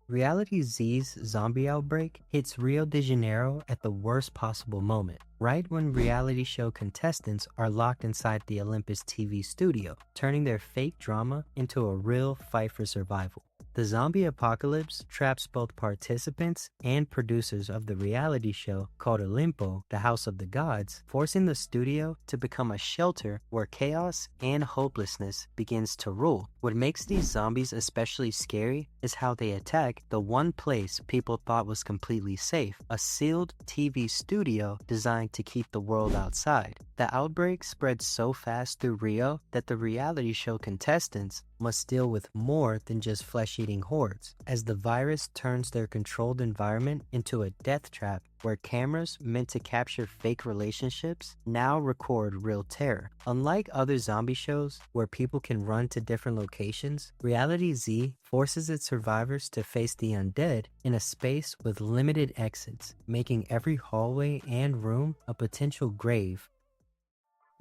A: Reality Z's zombie outbreak hits Rio de Janeiro at the worst possible moment, right when reality show contestants are locked inside the Olympus TV studio, turning their fake drama into a real fight for survival. The zombie apocalypse traps both participants and producers of the reality show called Olimpo, the House of the Gods, forcing the studio to become a shelter where chaos and hopelessness begins to rule. What makes these zombies especially scary is how they attack the one place people thought was completely safe, a sealed TV studio designed to keep the world outside. The outbreak spreads so fast through Rio that the reality show contestants must deal with more than just fleshy flesh-eating hordes, as the virus turns their controlled environment into a death trap where cameras meant to capture fake relationships now record real terror. Unlike other zombie shows where people can run to different locations, Reality Z forces its survivors to face the undead in a space with limited exits, making every hallway and room a potential grave.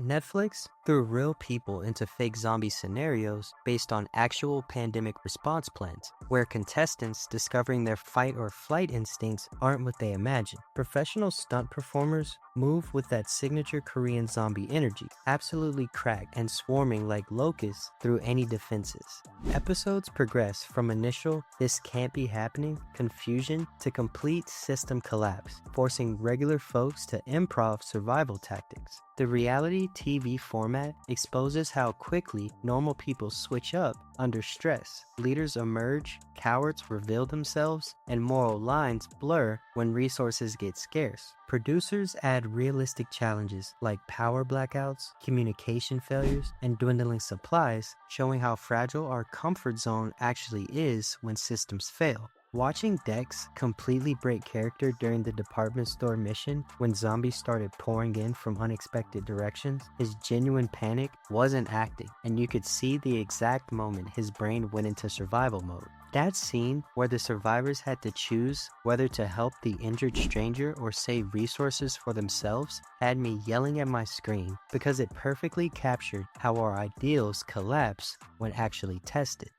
A: Netflix threw real people into fake zombie scenarios based on actual pandemic response plans, where contestants discovering their fight or flight instincts aren't what they imagine. Professional stunt performers move with that signature Korean zombie energy, absolutely cracked and swarming like locusts through any defenses. Episodes progress from initial "this can't be happening" confusion to complete system collapse, forcing regular folks to improv survival tactics. The reality TV format exposes how quickly normal people switch up under stress. Leaders emerge, cowards reveal themselves, and moral lines blur when resources get scarce. Producers add realistic challenges like power blackouts, communication failures, and dwindling supplies, showing how fragile our comfort zone actually is when systems fail. Watching Dex completely break character during the department store mission when zombies started pouring in from unexpected directions, his genuine panic wasn't acting, and you could see the exact moment his brain went into survival mode. That scene where the survivors had to choose whether to help the injured stranger or save resources for themselves had me yelling at my screen because it perfectly captured how our ideals collapse when actually tested.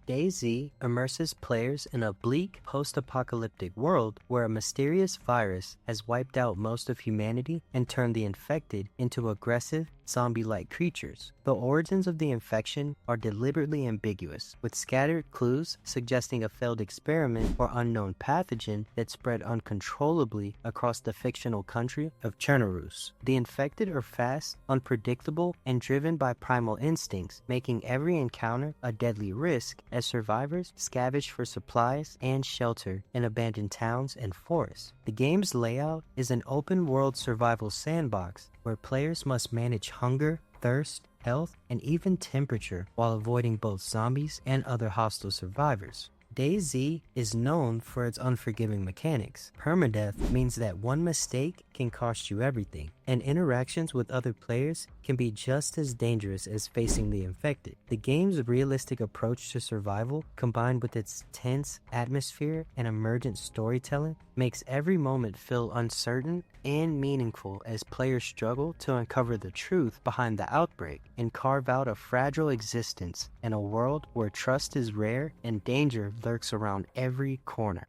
A: DayZ immerses players in a bleak, post-apocalyptic world where a mysterious virus has wiped out most of humanity and turned the infected into aggressive, zombie-like creatures. The origins of the infection are deliberately ambiguous, with scattered clues suggesting a failed experiment or unknown pathogen that spread uncontrollably across the fictional country of Chernarus. The infected are fast, unpredictable, and driven by primal instincts, making every encounter a deadly risk as survivors scavenge for supplies and shelter in abandoned towns and forests. The game's layout is an open-world survival sandbox where players must manage hunger, thirst, health, and even temperature while avoiding both zombies and other hostile survivors. DayZ is known for its unforgiving mechanics. Permadeath means that one mistake can cost you everything, and interactions with other players can be just as dangerous as facing the infected. The game's realistic approach to survival, combined with its tense atmosphere and emergent storytelling, makes every moment feel uncertain and meaningful as players struggle to uncover the truth behind the outbreak and carve out a fragile existence in a world where trust is rare and danger lurks around every corner.